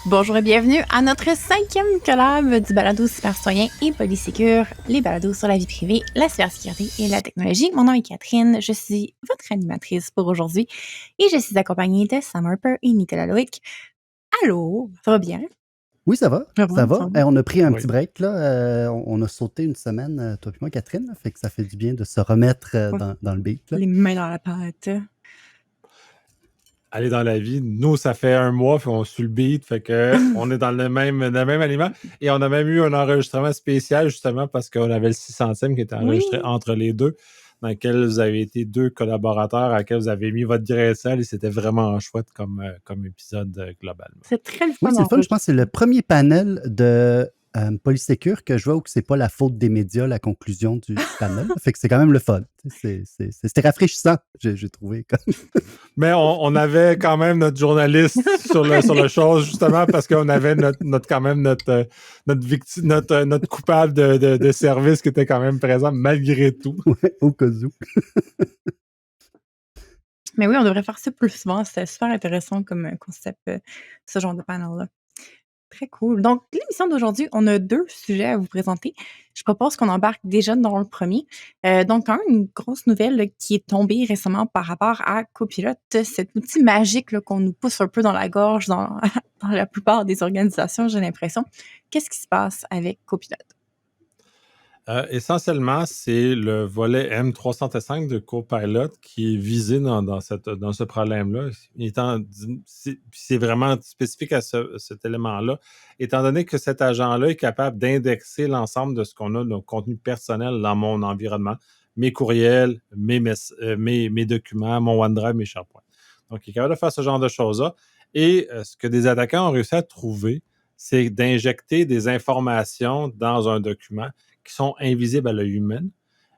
Bonjour et bienvenue à notre 5e collab du balado cybercitoyen et Polysécure, les balados sur la vie privée, la cybersécurité et la technologie. Mon nom est Catherine, je suis votre animatrice pour aujourd'hui et je suis accompagnée de Sam Harper et Nicolas Loïc. Allô, ça va bien? Oui, ça va, Ça ça va, ça va. va. On a pris un Oui. petit break, là. On a sauté une semaine, toi et moi, Catherine, là, fait que ça fait du bien de se remettre Ouais, dans le beat, là. les mains dans la pâte. Aller dans la vie, nous, ça fait un mois, puis on suit le beat, fait que on est dans le même aliment. Et on a même eu un enregistrement spécial, justement, parce qu'on avait le 600e qui était Oui, enregistré entre les deux, dans lequel vous avez été deux collaborateurs à laquelle vous avez mis votre grain de sel, et c'était vraiment chouette comme épisode globalement. c'est très le Oui, fun c'est le fun. Je pense que c'est le d'enregistrer. premier panel de Polysécure que je vois où c'est pas la faute des médias, la conclusion du panel. Fait que c'est quand même le fun. C'était rafraîchissant, j'ai trouvé. Mais on avait quand même notre journaliste sur le chose, justement, parce qu'on avait quand même notre victime, notre coupable de service qui était quand même présent, malgré tout. Ouais, au cas où. Mais oui, on devrait faire ça plus souvent. C'était super intéressant comme concept, ce genre de panel-là. Très cool. Donc, l'émission d'aujourd'hui, on a 2 sujets à vous présenter. Je propose qu'on embarque déjà dans le premier. Donc, quand même, une grosse nouvelle là, qui est tombée récemment par rapport à Copilot, cet outil magique là, qu'on nous pousse un peu dans la gorge dans, dans la plupart des organisations, j'ai l'impression. Qu'est-ce qui se passe avec Copilot? Essentiellement, c'est le volet M365 de Copilot qui est visé dans ce problème-là. C'est vraiment spécifique à cet élément-là, étant donné que cet agent-là est capable d'indexer l'ensemble de ce qu'on a, nos contenus personnels dans mon environnement, mes courriels, mes documents, mon OneDrive, mes SharePoint. Donc, il est capable de faire ce genre de choses-là. Et ce que des attaquants ont réussi à trouver, c'est d'injecter des informations dans un document qui sont invisibles à l'œil humain,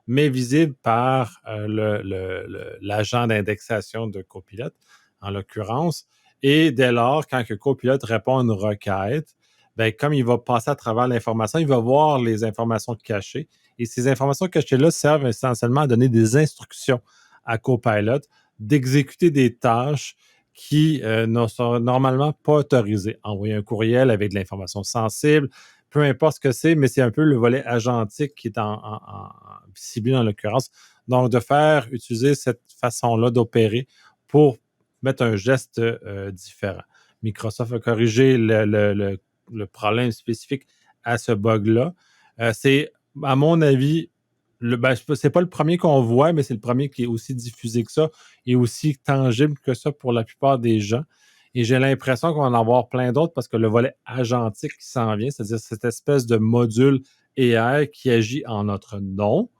mais visibles par l'agent d'indexation de Copilot, en l'occurrence. Et dès lors, quand que Copilot répond à une requête, ben, comme il va passer à travers l'information, il va voir les informations cachées. Et ces informations cachées-là servent essentiellement à donner des instructions à Copilot d'exécuter des tâches qui ne sont normalement pas autorisées. Envoyer un courriel avec de l'information sensible, peu importe ce que c'est, mais c'est un peu le volet agentique qui est ciblé dans l'occurrence. Donc, de faire utiliser cette façon-là d'opérer pour mettre un geste différent. Microsoft a corrigé le problème spécifique à ce bug-là. C'est, à mon avis, c'est pas le premier qu'on voit, mais c'est le premier qui est aussi diffusé que ça et aussi tangible que ça pour la plupart des gens. Et j'ai l'impression qu'on va en avoir plein d'autres parce que le volet agentique qui s'en vient, c'est-à-dire cette espèce de module AI qui agit en notre nom,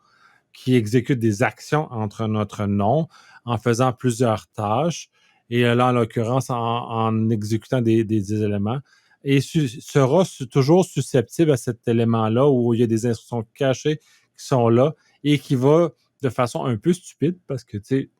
qui exécute des actions entre notre nom en faisant plusieurs tâches, et là, en l'occurrence, en exécutant des éléments, et sera toujours susceptible à cet élément-là où il y a des instructions cachées qui sont là et qui va de façon un peu stupide, parce que, tu sais,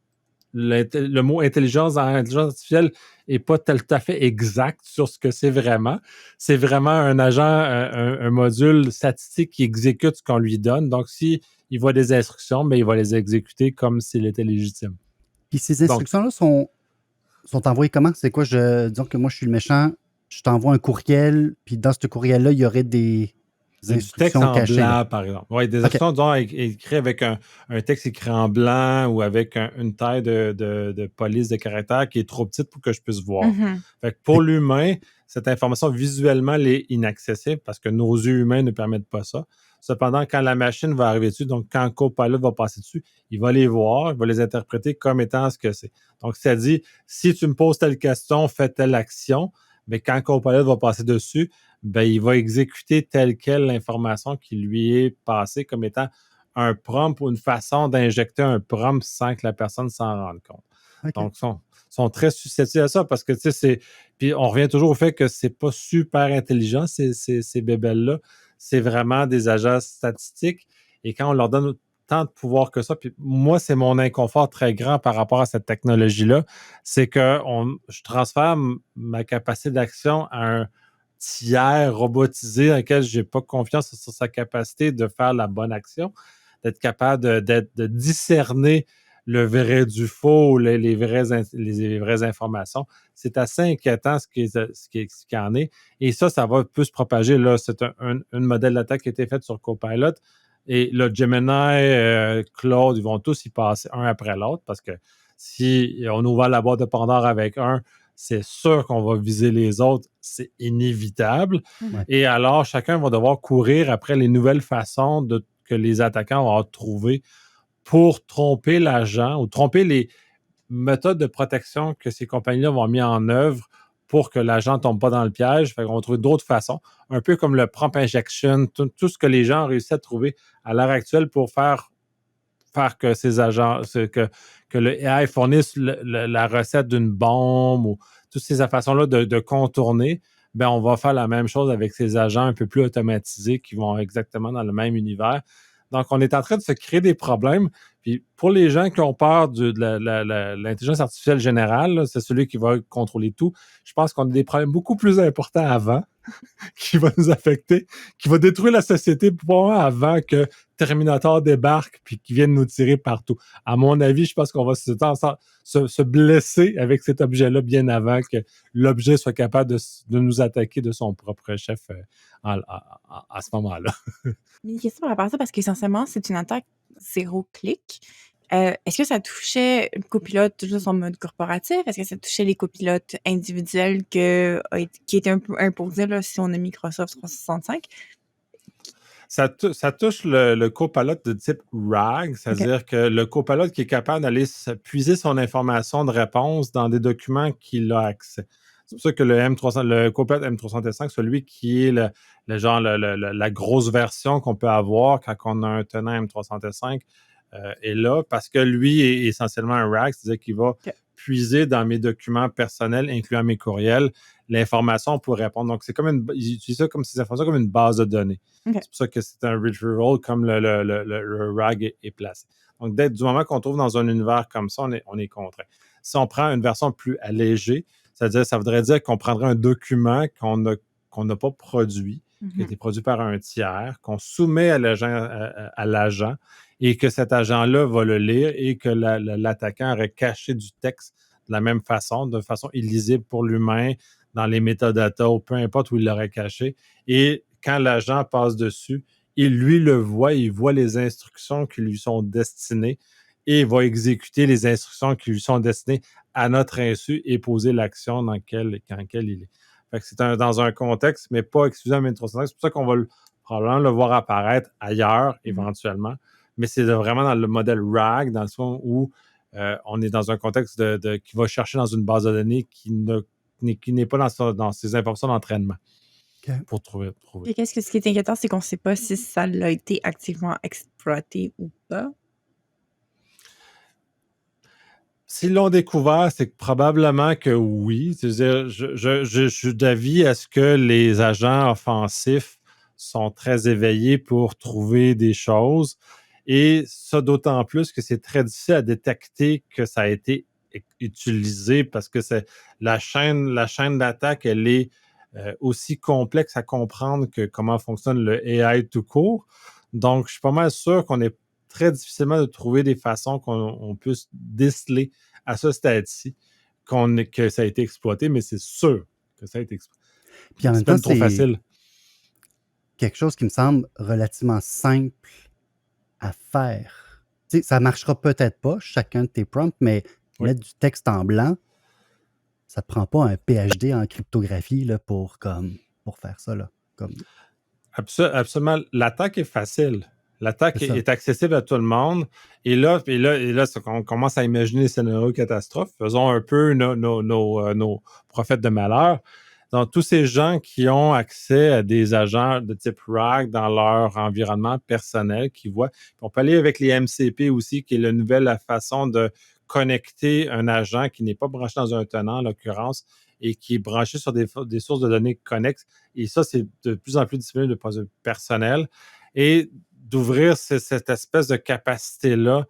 le mot intelligence artificielle n'est pas tout à fait exact sur ce que c'est vraiment. C'est vraiment un agent, un module statistique qui exécute ce qu'on lui donne. Donc, si il voit des instructions, mais il va les exécuter comme s'il était légitime. Puis ces Donc, instructions-là sont envoyées comment? C'est quoi? Disons que moi, je suis le méchant, je t'envoie un courriel, puis dans ce courriel-là, il y aurait des du texte instructions en cachées, là. blanc, par exemple. Oui, des OK. instructions, disons, écrites avec un texte écrit en blanc ou avec une taille de police de caractère qui est trop petite pour que je puisse voir. Mhm. Fait que pour l'humain, cette information, visuellement, elle est inaccessible parce que nos yeux humains ne permettent pas ça. Cependant, quand la machine va arriver dessus, donc quand Copilot va passer dessus, il va les voir, il va les interpréter comme étant ce que c'est. Donc, ça dit, si tu me poses telle question, fais telle action, mais quand Copilot va passer dessus, ben, il va exécuter telle quelle l'information qui lui est passée comme étant un prompt ou une façon d'injecter un prompt sans que la personne s'en rende compte. OK. Donc, sont très susceptibles à ça parce que, tu sais, c'est. Puis, on revient toujours au fait que c'est pas super intelligent, ces bébelles-là. C'est vraiment des agents statistiques. Et quand on leur donne tant de pouvoir que ça, puis moi, c'est mon inconfort très grand par rapport à cette technologie-là, c'est que je transfère ma capacité d'action à un tiers robotisé dans lequel je n'ai pas confiance sur sa capacité de faire la bonne action, d'être capable de discerner le vrai du faux, les vraies informations. C'est assez inquiétant ce qu'il y en est. Et ça peut se propager. Là, c'est un modèle d'attaque qui a été fait sur Copilot. Et le Gemini, Claude, ils vont tous y passer un après l'autre parce que si on ouvre la boîte de Pandore avec un, c'est sûr qu'on va viser les autres. C'est inévitable. Ouais. Et alors, chacun va devoir courir après les nouvelles façons que les attaquants vont trouver pour tromper l'agent ou tromper les méthodes de protection que ces compagnies-là vont mettre en œuvre pour que l'agent ne tombe pas dans le piège. Fait qu'on va trouver d'autres façons, un peu comme le prompt injection, tout ce que les gens ont réussi à trouver à l'heure actuelle pour faire que ces agents, que le AI fournisse la recette d'une bombe ou toutes ces façons-là de contourner, ben on va faire la même chose avec ces agents un peu plus automatisés qui vont exactement dans le même univers. Donc, on est en train de se créer des problèmes. Puis, pour les gens qui ont peur de l'intelligence artificielle générale, là, c'est celui qui va contrôler tout. Je pense qu'on a des problèmes beaucoup plus importants avant qui va nous affecter, qui va détruire la société probablement avant que Terminator débarque puis qu'il vienne nous tirer partout. À mon avis, je pense qu'on va se blesser avec cet objet-là bien avant que l'objet soit capable de nous attaquer de son propre chef à ce moment-là. Une question par rapport à ça, parce qu'essentiellement, c'est une attaque zéro clic. Est-ce que ça touchait le copilote juste en mode corporatif? Est-ce que ça touchait les copilotes individuels qui étaient un peu imposés là, si on a Microsoft 365? Ça touche le copilote de type RAG, c'est-à-dire que le copilote qui est capable d'aller puiser son information de réponse dans des documents qu'il a accès. C'est pour ça que le copilote M365, celui qui est la grosse version qu'on peut avoir quand on a un tenant M365, est là parce que lui est essentiellement un RAG, c'est-à-dire qu'il va puiser dans mes documents personnels, incluant mes courriels, l'information pour répondre. Donc, ils utilisent ça comme ces informations comme une base de données. Okay. C'est pour ça que c'est un retrieval comme le RAG est placé. Donc, du moment qu'on trouve dans un univers comme ça, on est contraint. Si on prend une version plus allégée, ça voudrait dire qu'on prendrait un document qu'on n'a pas produit, qui a été produit par un tiers, qu'on soumet à l'agent et que cet agent-là va le lire et que l'attaquant aurait caché du texte de la même façon, de façon illisible pour l'humain, dans les métadatas ou peu importe où il l'aurait caché. Et quand l'agent passe dessus, il le voit, il voit les instructions qui lui sont destinées et il va exécuter les instructions qui lui sont destinées à notre insu et poser l'action dans laquelle il est. Fait que c'est dans un contexte, mais pas exclusivement M365. C'est pour ça qu'on va probablement le voir apparaître ailleurs éventuellement. Mais c'est vraiment dans le modèle RAG, dans le sens où on est dans un contexte qui va chercher dans une base de données qui n'est pas dans ses informations d'entraînement. Okay. Pour trouver. Et ce qui est inquiétant, c'est qu'on ne sait pas si ça a été activement exploité ou pas. S'ils l'ont découvert, c'est probablement que oui. C'est-à-dire, je suis d'avis à ce que les agents offensifs sont très éveillés pour trouver des choses. Et ça, d'autant plus que c'est très difficile à détecter que ça a été utilisé parce que c'est la chaîne d'attaque, elle est aussi complexe à comprendre que comment fonctionne le AI tout court. Donc, je suis pas mal sûr qu'on est très difficilement de trouver des façons qu'on puisse déceler à ce stade-ci que ça a été exploité, mais c'est sûr que ça a été exploité. Puis en même temps, trop facile. Quelque chose qui me semble relativement simple à faire. Tu sais, ça ne marchera peut-être pas, chacun de tes prompts, mais mettre du texte en blanc, ça ne te prend pas un PhD en cryptographie là, pour faire ça. Là, comme... Absolument. L'attaque est facile. L'attaque est accessible à tout le monde. Et là, on commence à imaginer les scénarios catastrophes. Faisons un peu nos prophètes de malheur. Donc, tous ces gens qui ont accès à des agents de type RAG dans leur environnement personnel, qui voient. On peut aller avec les MCP aussi, qui est la nouvelle façon de connecter un agent qui n'est pas branché dans un tenant, en l'occurrence, et qui est branché sur des sources de données connexes. Et ça, c'est de plus en plus disponible de point de vue personnel. Et d'ouvrir cette espèce de capacité-là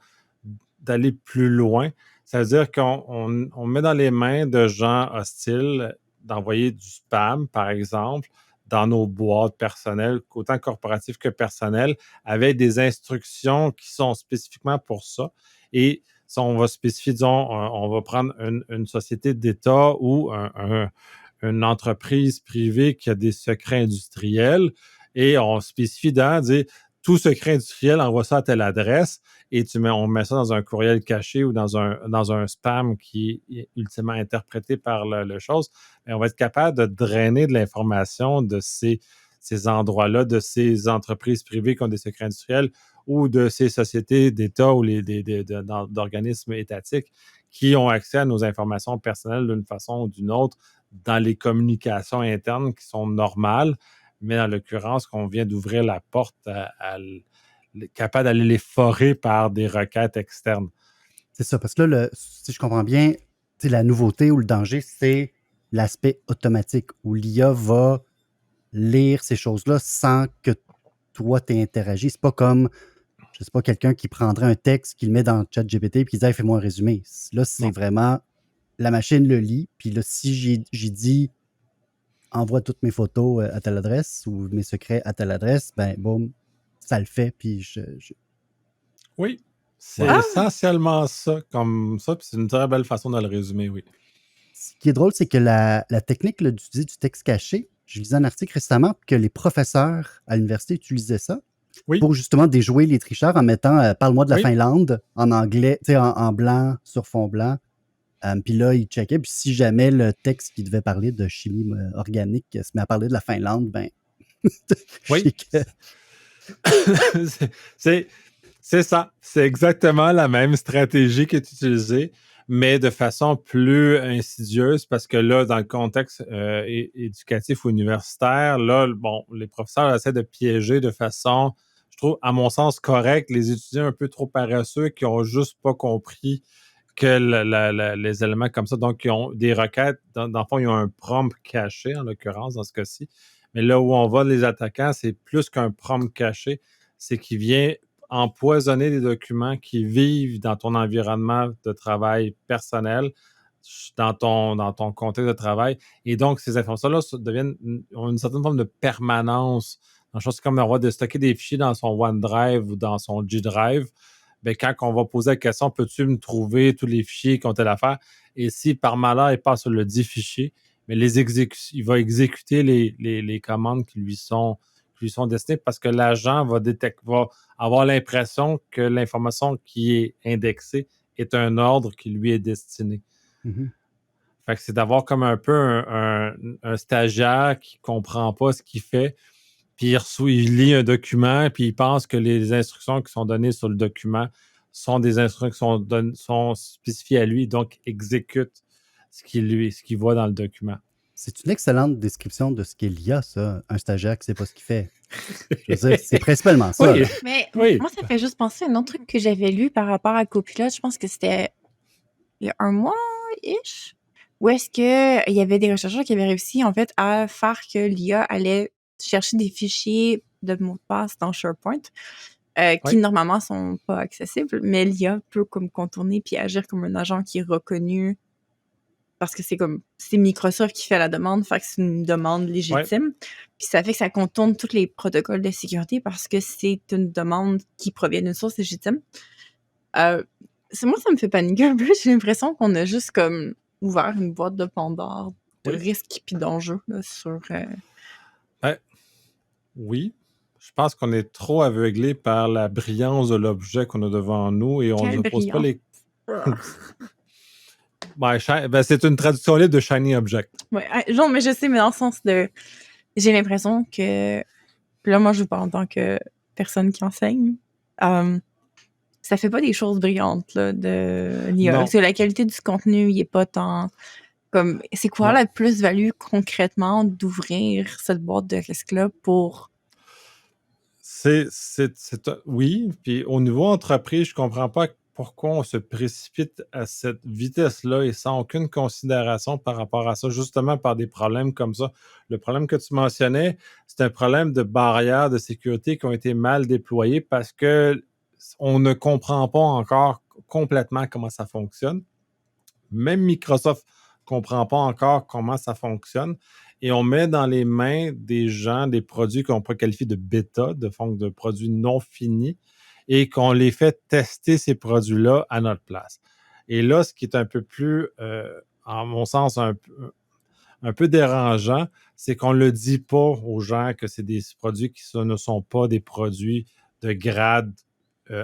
d'aller plus loin. Ça veut dire qu'on met dans les mains de gens hostiles d'envoyer du spam, par exemple, dans nos boîtes personnelles, autant corporatives que personnelles, avec des instructions qui sont spécifiquement pour ça. Et on va spécifier, disons, on va prendre une société d'État ou une entreprise privée qui a des secrets industriels et on spécifie dire tout secret industriel, envoie ça à telle adresse et on met ça dans un courriel caché ou dans un spam qui est ultimement interprété par le chose. Et on va être capable de drainer de l'information de ces endroits-là, de ces entreprises privées qui ont des secrets industriels ou de ces sociétés d'État ou d'organismes étatiques qui ont accès à nos informations personnelles d'une façon ou d'une autre dans les communications internes qui sont normales, mais en l'occurrence, qu'on vient d'ouvrir la porte capable d'aller les forer par des requêtes externes. C'est ça, parce que là, si je comprends bien, la nouveauté ou le danger, c'est l'aspect automatique où l'IA va lire ces choses-là sans que toi, tu interagi. C'est pas comme, je sais pas, quelqu'un qui prendrait un texte, qui le met dans ChatGPT et qui dit hey, fais-moi un résumé. Là, c'est vraiment la machine le lit. Puis là, si j'ai dit envoie toutes mes photos à telle adresse ou mes secrets à telle adresse, ben boum, ça le fait. Puis Oui, c'est essentiellement ça, comme ça, puis c'est une très belle façon de le résumer, oui. Ce qui est drôle, c'est que la technique d'utiliser du texte caché, je lisais un article récemment que les professeurs à l'université utilisaient ça pour justement déjouer les tricheurs en mettant parle-moi de la Finlande en anglais, en blanc sur fond blanc. Puis là, ils checkaient. Puis si jamais le texte qui devait parler de chimie organique se met à parler de la Finlande, ben. Oui. C'est ça. C'est exactement la même stratégie qui est utilisée, mais de façon plus insidieuse parce que là, dans le contexte éducatif ou universitaire, là, bon, les professeurs essaient de piéger de façon, je trouve, à mon sens, correcte, les étudiants un peu trop paresseux qui n'ont juste pas compris que les éléments comme ça, donc, ils ont des requêtes, dans le fond, ils ont un prompt caché, en l'occurrence, dans ce cas-ci. Mais là où on va, les attaquants, c'est plus qu'un prompt caché, c'est qu'il vient empoisonner des documents qui vivent dans ton environnement de travail personnel, dans ton contexte de travail. Et donc, ces informations-là ont une certaine forme de permanence. Dans chose comme avoir de stocker des fichiers dans son OneDrive ou dans son G-Drive, bien, quand on va poser la question, peux-tu me trouver tous les fichiers qui ont telle affaire? Et si par malheur, il passe sur le dit fichier, mais il va exécuter les commandes qui lui sont destinées parce que l'agent va avoir l'impression que l'information qui est indexée est un ordre qui lui est destiné. Mm-hmm. Fait que c'est d'avoir comme un peu un stagiaire qui ne comprend pas ce qu'il fait, puis il lit un document, puis il pense que les instructions qui sont données sur le document sont des instructions qui sont spécifiées à lui, donc exécute ce qu'il voit dans le document. C'est une excellente description de ce qu'est l'IA, ça, un stagiaire qui ne sait pas ce qu'il fait. Je veux dire, c'est principalement ça. Oui. Mais moi, ça fait juste penser à un autre truc que j'avais lu par rapport à Copilot. Je pense que c'était il y a un mois-ish, où est-ce qu'il y avait des chercheurs qui avaient réussi, en fait, à faire que l'IA allait chercher des fichiers de mots de passe dans SharePoint qui, normalement, sont pas accessibles, mais l'IA peut comme contourner puis agir comme un agent qui est reconnu parce que c'est Microsoft qui fait la demande, fait que c'est une demande légitime. Puis ça fait que ça contourne tous les protocoles de sécurité parce que c'est une demande qui provient d'une source légitime. Moi, ça me fait paniquer un peu. J'ai l'impression qu'on a juste comme ouvert une boîte de Pandore de risques et d'enjeux là, sur... Oui. Je pense qu'on est trop aveuglé par la brillance de l'objet qu'on a devant nous et on ne pose pas les... c'est une traduction libre de Shiny Object. Ouais, genre, mais je sais, mais dans le sens de... J'ai l'impression que... Puis là, moi, je vous parle en tant que personne qui enseigne. Ça fait pas des choses brillantes, là, de l'IA. Parce que la qualité du contenu, il est pas tant... Comme, c'est quoi la plus-value concrètement d'ouvrir cette boîte de risques-là pour... Oui, puis au niveau entreprise, je comprends pas pourquoi on se précipite à cette vitesse-là et sans aucune considération par rapport à ça, justement par des problèmes comme ça. Le problème que tu mentionnais, c'est un problème de barrières de sécurité qui ont été mal déployées parce que on ne comprend pas encore complètement comment ça fonctionne. Même Microsoft ne comprend pas encore comment ça fonctionne. Et on met dans les mains des gens des produits qu'on peut qualifier de bêta, de produits non finis. et qu'on les fait tester ces produits-là à notre place. Et là, ce qui est un peu plus, en mon sens, un peu dérangeant, c'est qu'on ne le dit pas aux gens que c'est des produits qui ne sont pas des produits de grade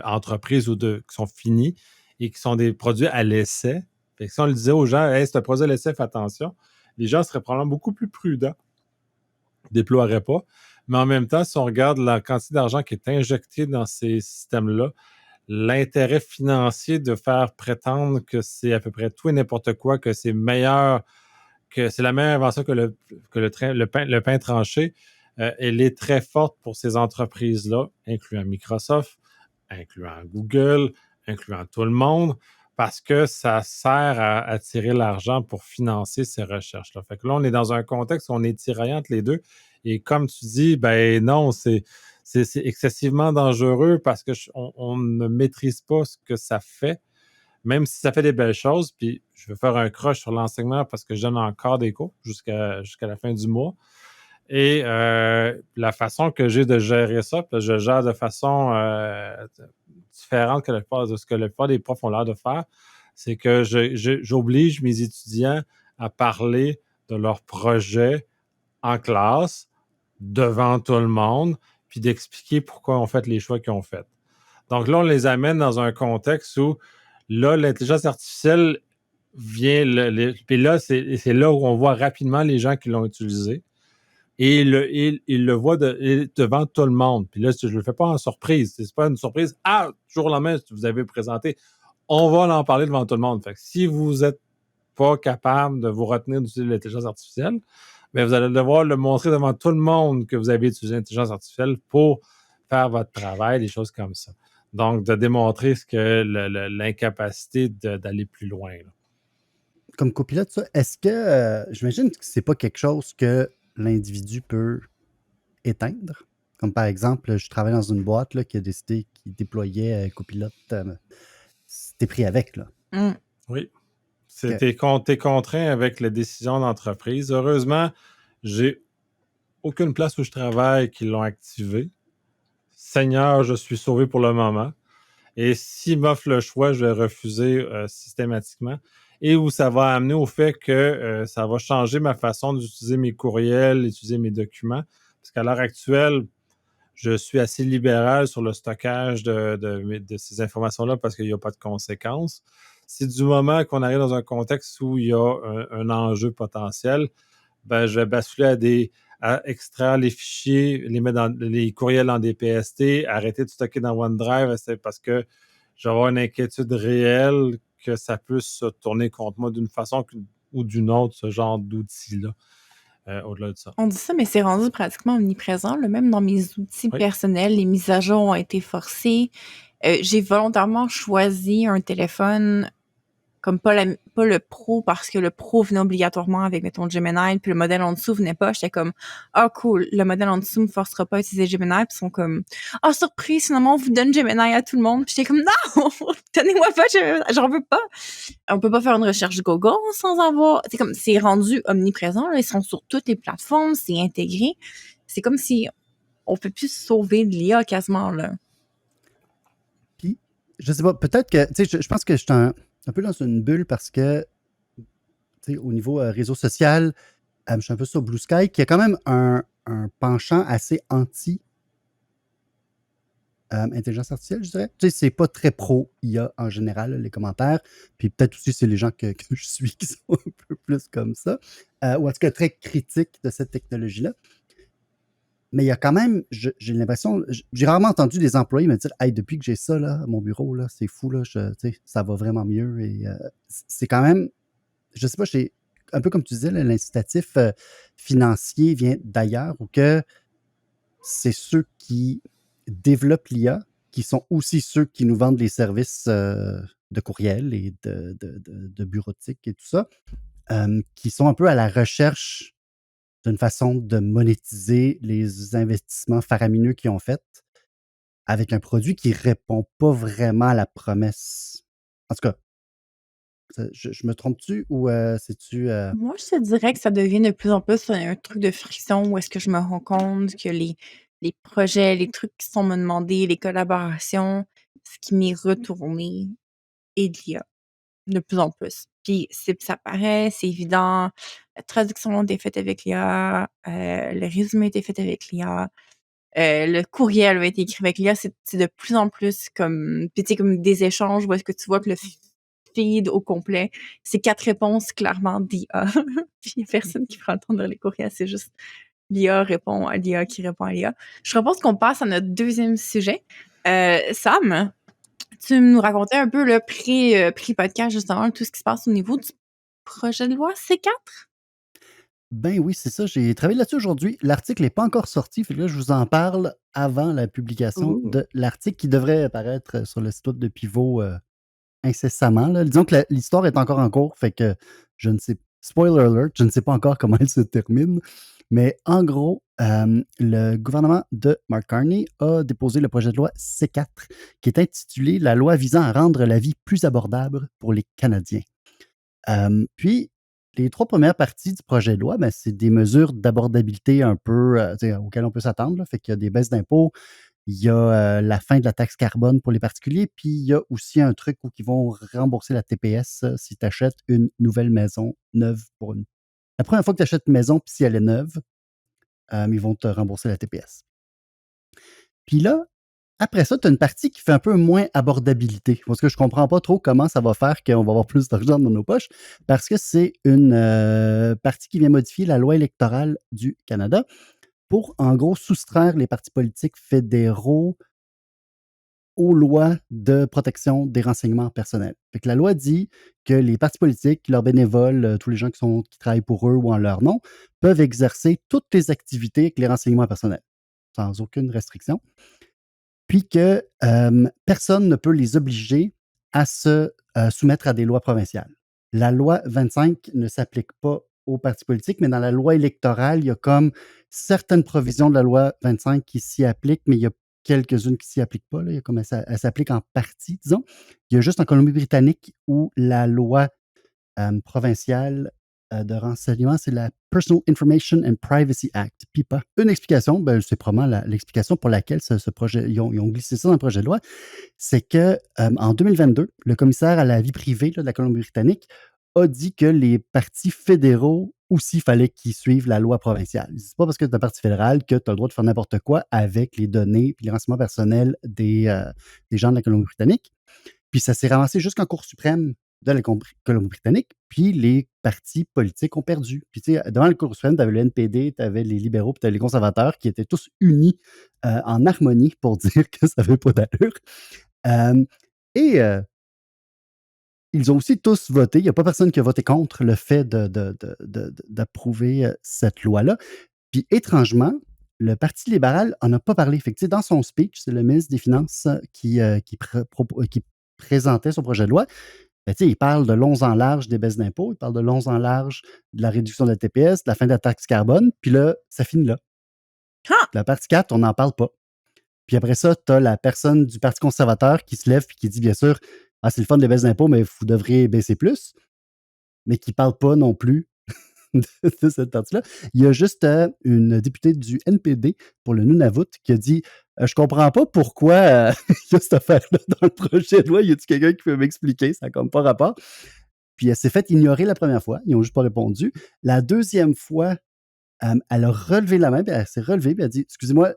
entreprise ou qui sont finis et qui sont des produits à l'essai. Fait que si on le disait aux gens, hey, c'est un produit à l'essai, fais attention, les gens seraient probablement beaucoup plus prudents, ne déploieraient pas. Mais en même temps, si on regarde la quantité d'argent qui est injectée dans ces systèmes-là, l'intérêt financier de faire prétendre que c'est à peu près tout et n'importe quoi, que c'est meilleur, que c'est la meilleure invention que le pain tranché, elle est très forte pour ces entreprises-là, incluant Microsoft, incluant Google, incluant tout le monde, parce que ça sert à attirer l'argent pour financer ces recherches-là. Fait que là, on est dans un contexte où on est tiraillant entre les deux. Et comme tu dis, ben non, c'est excessivement dangereux parce qu'on ne maîtrise pas ce que ça fait, même si ça fait des belles choses. Puis je veux faire un crush sur l'enseignement parce que je donne encore des cours jusqu'à la fin du mois. Et la façon que j'ai de gérer ça, puis je gère de façon différente que de ce que la plupart des profs ont l'air de faire, c'est que j'oblige mes étudiants à parler de leur projet en classe, devant tout le monde, puis d'expliquer pourquoi on fait les choix qu'ils ont faits. Donc là, on les amène dans un contexte où, là, l'intelligence artificielle vient, puis là, c'est là où on voit rapidement les gens qui l'ont utilisé. Et il le voit devant tout le monde. Puis là, je ne le fais pas en surprise. C'est pas une surprise. Ah, jour au lendemain, vous avez présenté. On va en parler devant tout le monde. Fait que si vous n'êtes pas capable de vous retenir d'utiliser l'intelligence artificielle, bien, vous allez devoir le montrer devant tout le monde que vous avez utilisé l'intelligence artificielle pour faire votre travail, des choses comme ça. Donc, de démontrer l'incapacité d'aller plus loin. Là. Comme copilote, ça, est-ce que j'imagine que c'est pas quelque chose que l'individu peut éteindre? Comme par exemple, je travaille dans une boîte là, qui a décidé qu'il déployait copilote. T'es pris avec, là. Mm. Oui. T'es contraint avec les décisions d'entreprise. Heureusement, j'ai aucune place où je travaille qui l'ont activé. Seigneur, je suis sauvé pour le moment. Et s'il m'offre le choix, je vais refuser systématiquement. Et où ça va amener au fait que ça va changer ma façon d'utiliser mes courriels, d'utiliser mes documents. Parce qu'à l'heure actuelle, je suis assez libéral sur le stockage de ces informations-là parce qu'il n'y a pas de conséquences. C'est du moment qu'on arrive dans un contexte où il y a un enjeu potentiel, ben, je vais basculer à extraire les fichiers, les mettre dans les courriels dans des PST, arrêter de stocker dans OneDrive, c'est parce que je vais avoir une inquiétude réelle que ça puisse se tourner contre moi d'une façon ou d'une autre, ce genre d'outil-là, au-delà de ça. On dit ça, mais c'est rendu pratiquement omniprésent. Là. Même dans mes outils personnels, les mises à jour ont été forcées. J'ai volontairement choisi un téléphone comme pas le pro parce que le pro venait obligatoirement avec, mettons, Gemini, puis le modèle en dessous venait pas. J'étais comme, ah, cool, le modèle en dessous me forcera pas à utiliser Gemini, puis ils sont comme, ah, surprise, finalement, on vous donne Gemini à tout le monde. Puis j'étais comme, non, donnez-moi pas Gemini, j'en veux pas. On peut pas faire une recherche Google sans avoir, c'est comme, c'est rendu omniprésent, là, ils sont sur toutes les plateformes, c'est intégré. C'est comme si on peut plus se sauver de l'IA quasiment, là. Puis, je sais pas, peut-être que, tu sais, je pense que je suis un peu dans une bulle parce que, tu sais, au niveau réseau social, je suis un peu sur Blue Sky, qui a quand même un penchant assez anti intelligence artificielle, je dirais. Tu sais, c'est pas très pro IA en général, les commentaires. Puis peut-être aussi, c'est les gens que je suis qui sont un peu plus comme ça. Ou en tout cas, très critiques de cette technologie-là. Mais il y a quand même, j'ai l'impression, j'ai rarement entendu des employés me dire, hey, depuis que j'ai ça là, à mon bureau, là, c'est fou, là, ça va vraiment mieux. Et c'est quand même, je sais pas, un peu comme tu disais, l'incitatif financier vient d'ailleurs, ou que c'est ceux qui développent l'IA qui sont aussi ceux qui nous vendent les services de courriel et de bureautique et tout ça, qui sont un peu à la recherche d'une façon de monétiser les investissements faramineux qu'ils ont faits avec un produit qui ne répond pas vraiment à la promesse. En tout cas, je me trompe-tu ou c'est-tu... Moi, je te dirais que ça devient de plus en plus un truc de friction où est-ce que je me rends compte que les projets, les trucs qui sont me demandés, les collaborations, ce qui m'est retourné est de l'IA, de plus en plus. Puis ça paraît, c'est évident, la traduction est faite avec l'IA, le résumé était fait avec l'IA, le courriel a été écrit avec l'IA, c'est de plus en plus comme puis tu sais, comme des échanges où est-ce que tu vois que le feed au complet, c'est 4 réponses clairement d'IA. Puis il y a personne qui prend le temps de lire les courriels, c'est juste l'IA répond à l'IA qui répond à l'IA. Je propose qu'on passe à notre deuxième sujet. Sam, tu nous racontais un peu le pré-podcast, justement, tout ce qui se passe au niveau du projet de loi C4? Ben oui, c'est ça. J'ai travaillé là-dessus aujourd'hui. L'article n'est pas encore sorti. Fait que là, je vous en parle avant la publication Ouh. de l'article qui devrait apparaître sur le site web de Pivot incessamment, là. Disons que l'histoire est encore en cours, fait que je ne sais spoiler alert, je ne sais pas encore comment elle se termine. Mais en gros, le gouvernement de Mark Carney a déposé le projet de loi C4, qui est intitulé La loi visant à rendre la vie plus abordable pour les Canadiens. Puis, les 3 premières parties du projet de loi, ben, c'est des mesures d'abordabilité un peu auxquelles on peut s'attendre. Là. Fait qu'il y a des baisses d'impôts, il y a la fin de la taxe carbone pour les particuliers, puis il y a aussi un truc où ils vont rembourser la TPS si tu achètes une nouvelle maison neuve pour une. La première fois que tu achètes une maison, puis si elle est neuve, ils vont te rembourser la TPS. Puis là, après ça, tu as une partie qui fait un peu moins abordabilité. Parce que je ne comprends pas trop comment ça va faire qu'on va avoir plus d'argent dans nos poches, parce que c'est une partie qui vient modifier la loi électorale du Canada pour, en gros, soustraire les partis politiques fédéraux aux lois de protection des renseignements personnels. Fait que la loi dit que les partis politiques, leurs bénévoles, tous les gens qui travaillent pour eux ou en leur nom, peuvent exercer toutes les activités avec les renseignements personnels, sans aucune restriction, puis que personne ne peut les obliger à se soumettre à des lois provinciales. La loi 25 ne s'applique pas aux partis politiques, mais dans la loi électorale, il y a comme certaines provisions de la loi 25 qui s'y appliquent, mais il y a quelques-unes qui s'y appliquent pas. Là. Il y a comme elle s'applique en partie, disons. Il y a juste en Colombie-Britannique où la loi provinciale de renseignement, c'est la Personal Information and Privacy Act, PIPA. Une explication, ben, c'est probablement l'explication pour laquelle ce projet, ils ont glissé ça dans le projet de loi, c'est que en 2022, le commissaire à la vie privée là, de la Colombie-Britannique a dit que les partis fédéraux aussi fallait qu'ils suivent la loi provinciale. C'est pas parce que tu es un parti fédéral que tu as le droit de faire n'importe quoi avec les données et les renseignements personnels des gens de la Colombie-Britannique. Puis ça s'est ramassé jusqu'en Cour suprême de la Colombie-Britannique, puis les partis politiques ont perdu. Puis tu sais, devant la Cour suprême, tu avais le NPD, tu avais les libéraux, puis tu avais les conservateurs qui étaient tous unis en harmonie pour dire que ça n'avait pas d'allure. Et ils ont aussi tous voté. Il n'y a pas personne qui a voté contre le fait d'approuver cette loi-là. Puis étrangement, le Parti libéral n'en a pas parlé. Fait que, tu sais, dans son speech, c'est le ministre des Finances qui présentait son projet de loi. Ben, tu sais, il parle de longs en large des baisses d'impôts, il parle de longs en large de la réduction de la TPS, de la fin de la taxe carbone, puis là, ça finit là. Ah! La partie 4, on n'en parle pas. Puis après ça, tu as la personne du Parti conservateur qui se lève et qui dit, bien sûr, ah, c'est le fun des baisses d'impôts, mais vous devriez baisser plus, mais qui ne parle pas non plus de cette partie-là. Il y a juste une députée du NPD pour le Nunavut qui a dit je comprends pas pourquoi il y a cette affaire-là dans le projet de loi. Y a-t-il quelqu'un qui peut m'expliquer? Ça n'a comme pas rapport. Puis elle s'est fait ignorer la première fois. Ils n'ont juste pas répondu. La deuxième fois, elle a relevé la main, puis elle s'est relevée, puis elle a dit excusez-moi,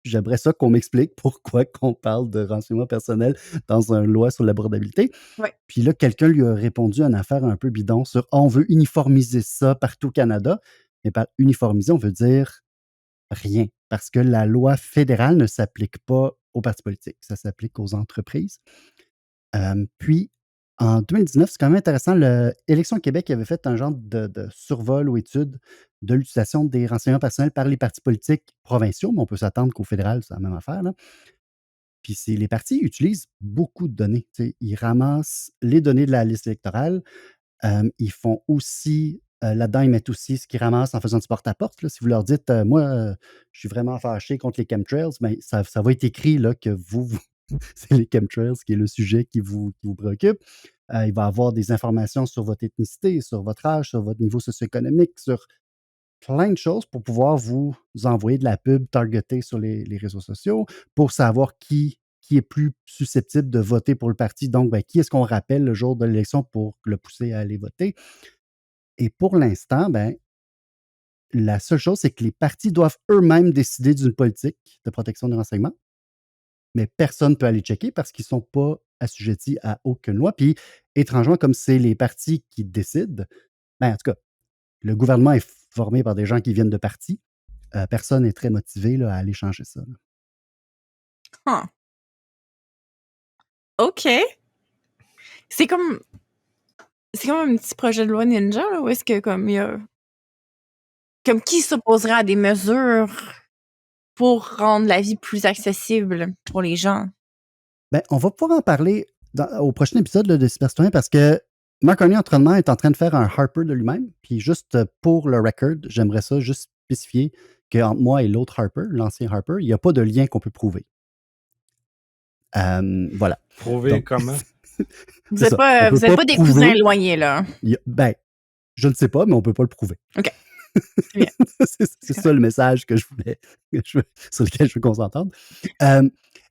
j'aimerais ça qu'on m'explique pourquoi qu'on parle de renseignement personnel dans une loi sur l'abordabilité. Ouais. Puis là, quelqu'un lui a répondu à une affaire un peu bidon sur on veut uniformiser ça partout au Canada. Mais par uniformiser, on veut dire rien. Parce que la loi fédérale ne s'applique pas aux partis politiques. Ça s'applique aux entreprises. Puis, en 2019, c'est quand même intéressant, Élections Québec avait fait un genre de survol ou étude de l'utilisation des renseignements personnels par les partis politiques provinciaux, mais on peut s'attendre qu'au fédéral, c'est la même affaire. Là. Puis les partis utilisent beaucoup de données. T'sais. Ils ramassent les données de la liste électorale. Ils font aussi, là-dedans, ils mettent aussi ce qu'ils ramassent en faisant du porte-à-porte. Là. Si vous leur dites, moi, je suis vraiment fâché contre les chemtrails, ben, ça va être écrit là, que c'est les chemtrails qui est le sujet qui vous préoccupe. Il va y avoir des informations sur votre ethnicité, sur votre âge, sur votre niveau socio-économique, sur plein de choses pour pouvoir vous envoyer de la pub targetée sur les réseaux sociaux, pour savoir qui qui est plus susceptible de voter pour le parti. Donc, qui est-ce qu'on rappelle le jour de l'élection pour le pousser à aller voter? Et pour l'instant, la seule chose, c'est que les partis doivent eux-mêmes décider d'une politique de protection des renseignements, mais personne ne peut aller checker parce qu'ils ne sont pas assujettis à aucune loi. Puis, étrangement, comme c'est les partis qui décident, en tout cas, le gouvernement est formé par des gens qui viennent de partis. Personne n'est très motivé là, à aller changer ça. Huh. OK. C'est comme un petit projet de loi ninja, là, où est-ce que comme il y a comme qui s'opposerait à des mesures pour rendre la vie plus accessible pour les gens? On va pouvoir en parler au prochain épisode là, de Cybercitoyen parce que Marc Carney Entraînement est en train de faire un Harper de lui-même. Puis juste pour le record, j'aimerais ça juste spécifier qu'entre moi et l'autre Harper, l'ancien Harper, il n'y a pas de lien qu'on peut prouver. Voilà. Prouver Donc, comment? Vous c'est n'êtes ça. pas, On peut vous êtes pas pas des prouver. cousins éloignés, là. Je ne sais pas, mais on ne peut pas le prouver. OK. C'est bien. C'est ça le message que sur lequel je veux qu'on s'entende.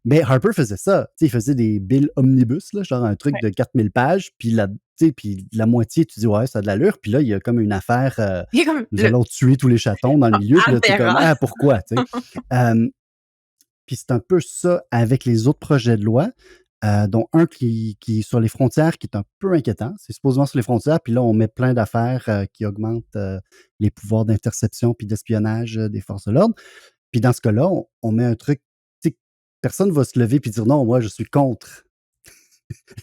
Mais Harper faisait ça. Il faisait des bills omnibus, là, genre un truc de 4000 pages, puis la moitié, tu dis, ouais, ça a de l'allure. Puis là, il y a comme une affaire, Il y a comme nous allons tuer tous les chatons dans le milieu. Puis là, tu es comme, Altera. pourquoi? Puis c'est un peu ça avec les autres projets de loi, dont un qui est sur les frontières, qui est un peu inquiétant. C'est supposément sur les frontières, puis là, on met plein d'affaires qui augmentent les pouvoirs d'interception puis d'espionnage des forces de l'ordre. Puis dans ce cas-là, on met un truc, personne ne va se lever puis dire non, moi, je suis contre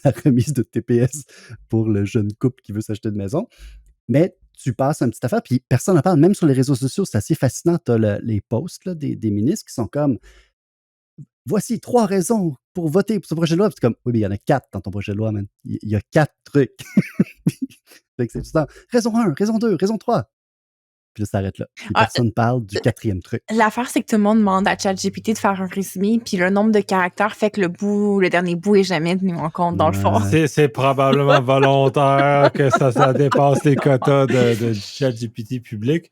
la remise de TPS pour le jeune couple qui veut s'acheter une maison. Mais tu passes une petite affaire, puis personne n'en parle. Même sur les réseaux sociaux, c'est assez fascinant. Tu as les posts là, des ministres qui sont comme voici 3 raisons pour voter pour ce projet de loi. Puis c'est comme, oui, mais il y en a 4 dans ton projet de loi, man. Il y a 4 trucs. Fait que c'est tout le temps, raison 1, raison 2, raison 3. Puis là, ça s'arrête là. Puis personne parle du 4e truc. L'affaire, c'est que tout le monde demande à ChatGPT de faire un résumé, puis le nombre de caractères fait que le dernier bout est jamais tenu en compte, dans le fond. C'est probablement volontaire que ça dépasse les quotas de ChatGPT public.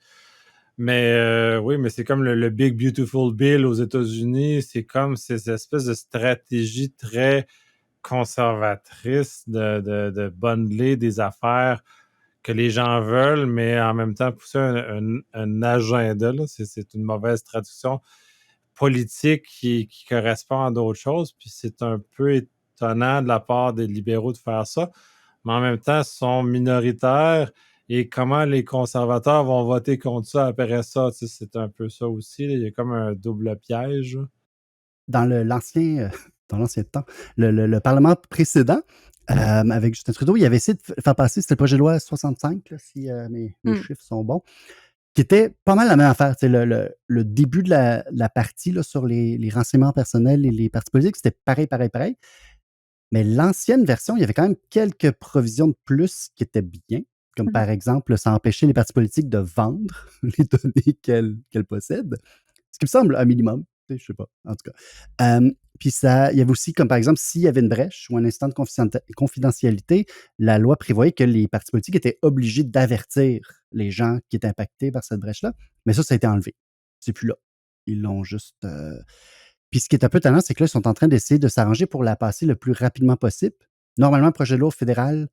Mais oui, mais c'est comme le Big Beautiful Bill aux États-Unis. C'est comme ces espèces de stratégies très conservatrices de bundler des affaires que les gens veulent, mais en même temps pousser un agenda. Là. C'est une mauvaise traduction politique qui correspond à d'autres choses. Puis c'est un peu étonnant de la part des libéraux de faire ça. Mais en même temps, ils sont minoritaires. Et comment les conservateurs vont voter contre ça après ça, c'est un peu ça aussi. Là. Il y a comme un double piège. Dans l'ancien temps, le Parlement précédent, avec Justin Trudeau, il avait essayé de faire passer, c'était le projet de loi 65, là, si mes chiffres sont bons, qui était pas mal la même affaire. Le début de la partie là, sur les renseignements personnels et les partis politiques, c'était pareil. Mais l'ancienne version, il y avait quand même quelques provisions de plus qui étaient bien. Comme par exemple, ça empêchait les partis politiques de vendre les données qu'elles possèdent. Ce qui me semble un minimum. Je ne sais pas, en tout cas. Puis il y avait aussi, comme par exemple, s'il y avait une brèche ou un instant de confidentialité, la loi prévoyait que les partis politiques étaient obligés d'avertir les gens qui étaient impactés par cette brèche-là. Mais ça a été enlevé. C'est plus là. Ils l'ont juste. Puis ce qui est un peu tannant, c'est que là, ils sont en train d'essayer de s'arranger pour la passer le plus rapidement possible. Normalement, un projet de loi fédéral,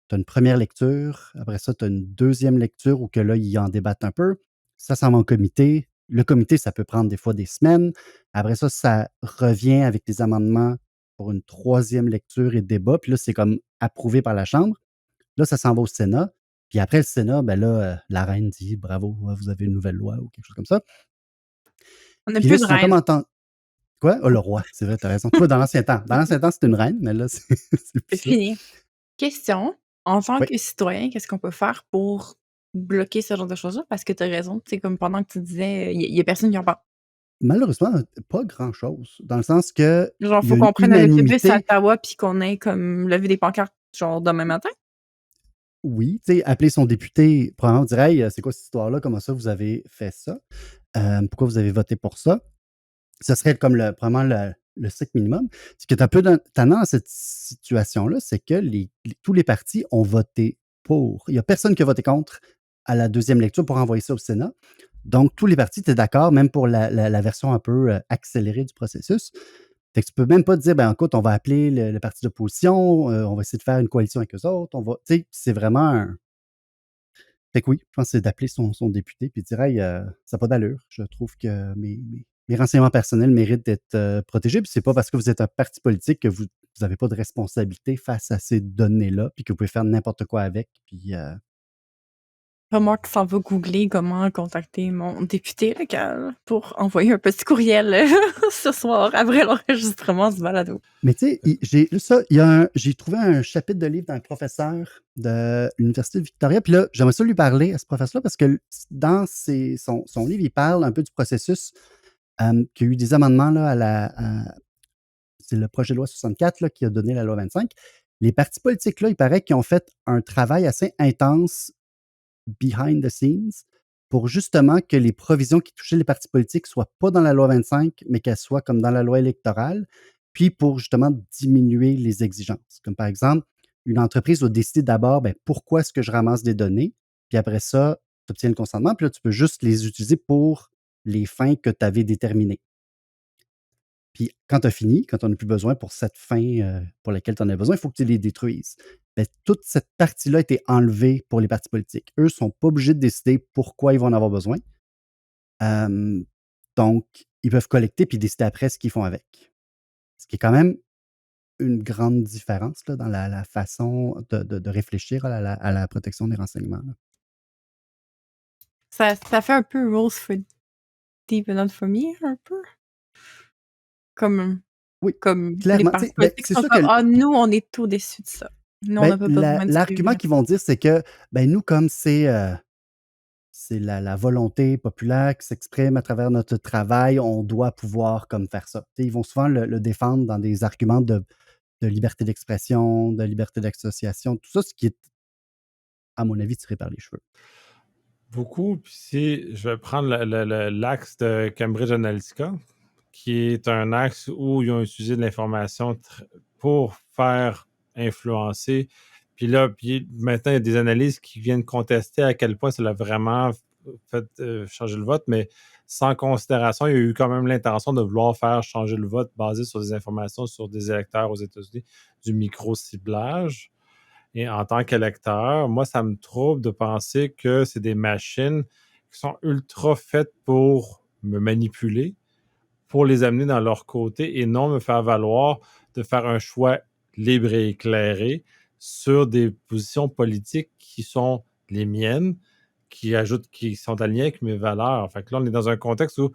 tu as une première lecture. Après ça, tu as une deuxième lecture où que là, ils en débattent un peu. Ça s'en va en comité. Le comité, ça peut prendre des fois des semaines. Après ça, ça revient avec des amendements pour une troisième lecture et débat. Puis là, c'est comme approuvé par la Chambre. Là, ça s'en va au Sénat. Puis après le Sénat, la reine dit bravo, vous avez une nouvelle loi ou quelque chose comme ça. On n'a Puis plus là, de ils sont comme reine. en temps. Quoi? Oh, le roi, c'est vrai, t'as raison. Toi, dans l'ancien temps. Dans l'ancien temps, c'était une reine, mais là, c'est plus C'est ça. fini. Question. En tant Oui. que citoyen, qu'est-ce qu'on peut faire pour bloquer ce genre de choses-là? Parce que tu as raison. C'est comme pendant que tu disais, il y a personne qui en parle. Malheureusement, pas grand-chose. Dans le sens que Genre, il y faut a qu'on une prenne un autobus à unanimité. Ottawa puis qu'on ait comme levé des pancartes genre demain matin. Oui, tu sais, appeler son député, probablement dire hey, c'est quoi cette histoire-là? Comment ça, vous avez fait ça? Pourquoi vous avez voté pour ça? Ce serait comme probablement le strict minimum. Ce qui est un peu tannant dans cette situation-là, c'est que tous les partis ont voté pour. Il n'y a personne qui a voté contre à la deuxième lecture pour envoyer ça au Sénat. Donc, tous les partis étaient d'accord, même pour la version un peu accélérée du processus. Fait que tu peux même pas te dire, ben écoute, on va appeler le parti d'opposition, on va essayer de faire une coalition avec eux autres, tu sais, c'est vraiment un. Fait que oui, je pense que c'est d'appeler son député puis de dire, hey, ça n'a pas d'allure. Je trouve que mes renseignements personnels méritent d'être protégés. Puis c'est pas parce que vous êtes un parti politique que vous n'avez pas de responsabilité face à ces données-là, puis que vous pouvez faire n'importe quoi avec. Puis Moi qui s'en va googler comment contacter mon député local pour envoyer un petit courriel ce soir après l'enregistrement du balado. Mais tu sais, j'ai lu ça, j'ai trouvé un chapitre de livre d'un professeur de l'Université de Victoria, puis là, j'aimerais ça lui parler à ce professeur-là parce que dans son livre, il parle un peu du processus, qu'il y a eu des amendements là, c'est le projet de loi 64 là, qui a donné la loi 25. Les partis politiques, là, il paraît qu'ils ont fait un travail assez intense behind the scenes pour justement que les provisions qui touchaient les partis politiques soient pas dans la loi 25, mais qu'elles soient comme dans la loi électorale, puis pour justement diminuer les exigences. Comme par exemple, une entreprise va décider d'abord, ben, pourquoi est-ce que je ramasse des données, puis après ça, tu obtiens le consentement, puis là, tu peux juste les utiliser pour les fins que tu avais déterminées. Puis quand tu as fini, quand on n'a plus besoin pour cette fin pour laquelle tu en as besoin, il faut que tu les détruises. Ben, toute cette partie-là a été enlevée pour les partis politiques. Eux ne sont pas obligés de décider pourquoi ils vont en avoir besoin. Donc, ils peuvent collecter puis décider après ce qu'ils font avec. Ce qui est quand même une grande différence là, dans la façon de réfléchir à la protection des renseignements. Là. Ça fait un peu rules for thee but not for me, un peu. Comme Oui, les clairement. partis Ben, politiques c'est sont sûr comme que ah, nous, on est au-dessus de ça. Nous, on ben, n'a pas besoin de l'argument suivre. qu'ils vont dire, c'est que ben, nous, comme c'est la volonté populaire qui s'exprime à travers notre travail, on doit pouvoir comme faire ça. Tu sais, ils vont souvent le défendre dans des arguments de liberté d'expression, de liberté d'association, tout ça, ce qui est, à mon avis, tiré par les cheveux. Beaucoup. Puis si je vais prendre l'axe de Cambridge Analytica, qui est un axe où ils ont utilisé de l'information pour faire influencer. Puis là, maintenant, il y a des analyses qui viennent contester à quel point ça l'a vraiment fait changer le vote, mais sans considération, il y a eu quand même l'intention de vouloir faire changer le vote basé sur des informations sur des électeurs aux États-Unis, du micro-ciblage. Et en tant qu'électeur, moi, ça me trouble de penser que c'est des machines qui sont ultra faites pour me manipuler, pour les amener dans leur côté et non me faire valoir de faire un choix libre et éclairé sur des positions politiques qui sont les miennes, qui sont alignées avec mes valeurs. Fait que là, on est dans un contexte où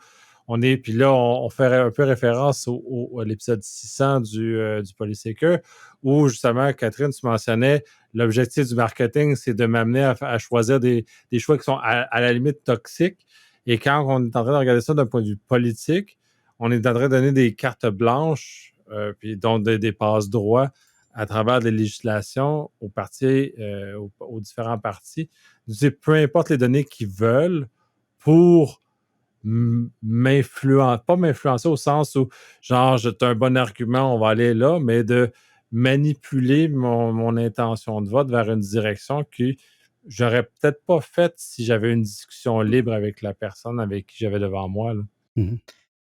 on est, puis là, on fait un peu référence à l'épisode 600 du Polyseeker, où justement, Catherine, tu mentionnais, l'objectif du marketing, c'est de m'amener à choisir des choix qui sont à la limite toxiques. Et quand on est en train de regarder ça d'un point de vue politique, on est en train de donner des cartes blanches, puis donc des passe-droits à travers des législations aux partis, aux différents partis. Peu importe les données qu'ils veulent pour pas m'influencer au sens où, genre, j'ai un bon argument, on va aller là, mais de manipuler mon intention de vote vers une direction que j'aurais peut-être pas faite si j'avais une discussion libre avec la personne avec qui j'avais devant moi. Là. Mhm.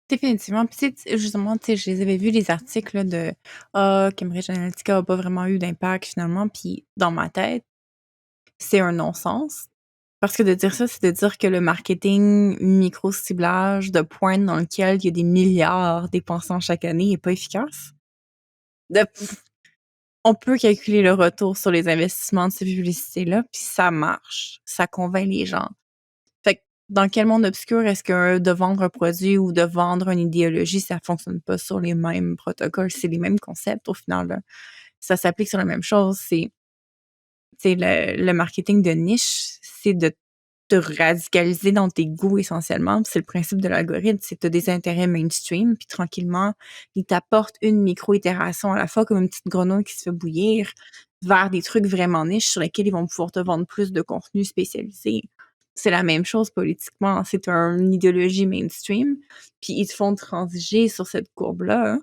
Définitivement. Puis tu sais, justement, tu sais, je les avais vus les articles là, de Cambridge Analytica n'a pas vraiment eu d'impact finalement. Puis dans ma tête, c'est un non-sens. Parce que de dire ça, c'est de dire que le marketing micro-ciblage de pointe dans lequel il y a des milliards dépensés chaque année n'est pas efficace. De- on peut calculer le retour sur les investissements de ces publicités-là, puis ça marche. Ça convainc les gens. Fait que dans quel monde obscur est-ce que de vendre un produit ou de vendre une idéologie, ça fonctionne pas sur les mêmes protocoles? C'est les mêmes concepts au final, là. Ça s'applique sur la même chose. C'est le marketing de niche, c'est de te radicaliser dans tes goûts essentiellement. Puis c'est le principe de l'algorithme, c'est que tu as des intérêts mainstream, puis tranquillement, il t'apporte une micro-itération à la fois comme une petite grenouille qui se fait bouillir vers des trucs vraiment niches sur lesquels ils vont pouvoir te vendre plus de contenu spécialisé. C'est la même chose politiquement. C'est une idéologie mainstream, puis ils te font transiger sur cette courbe-là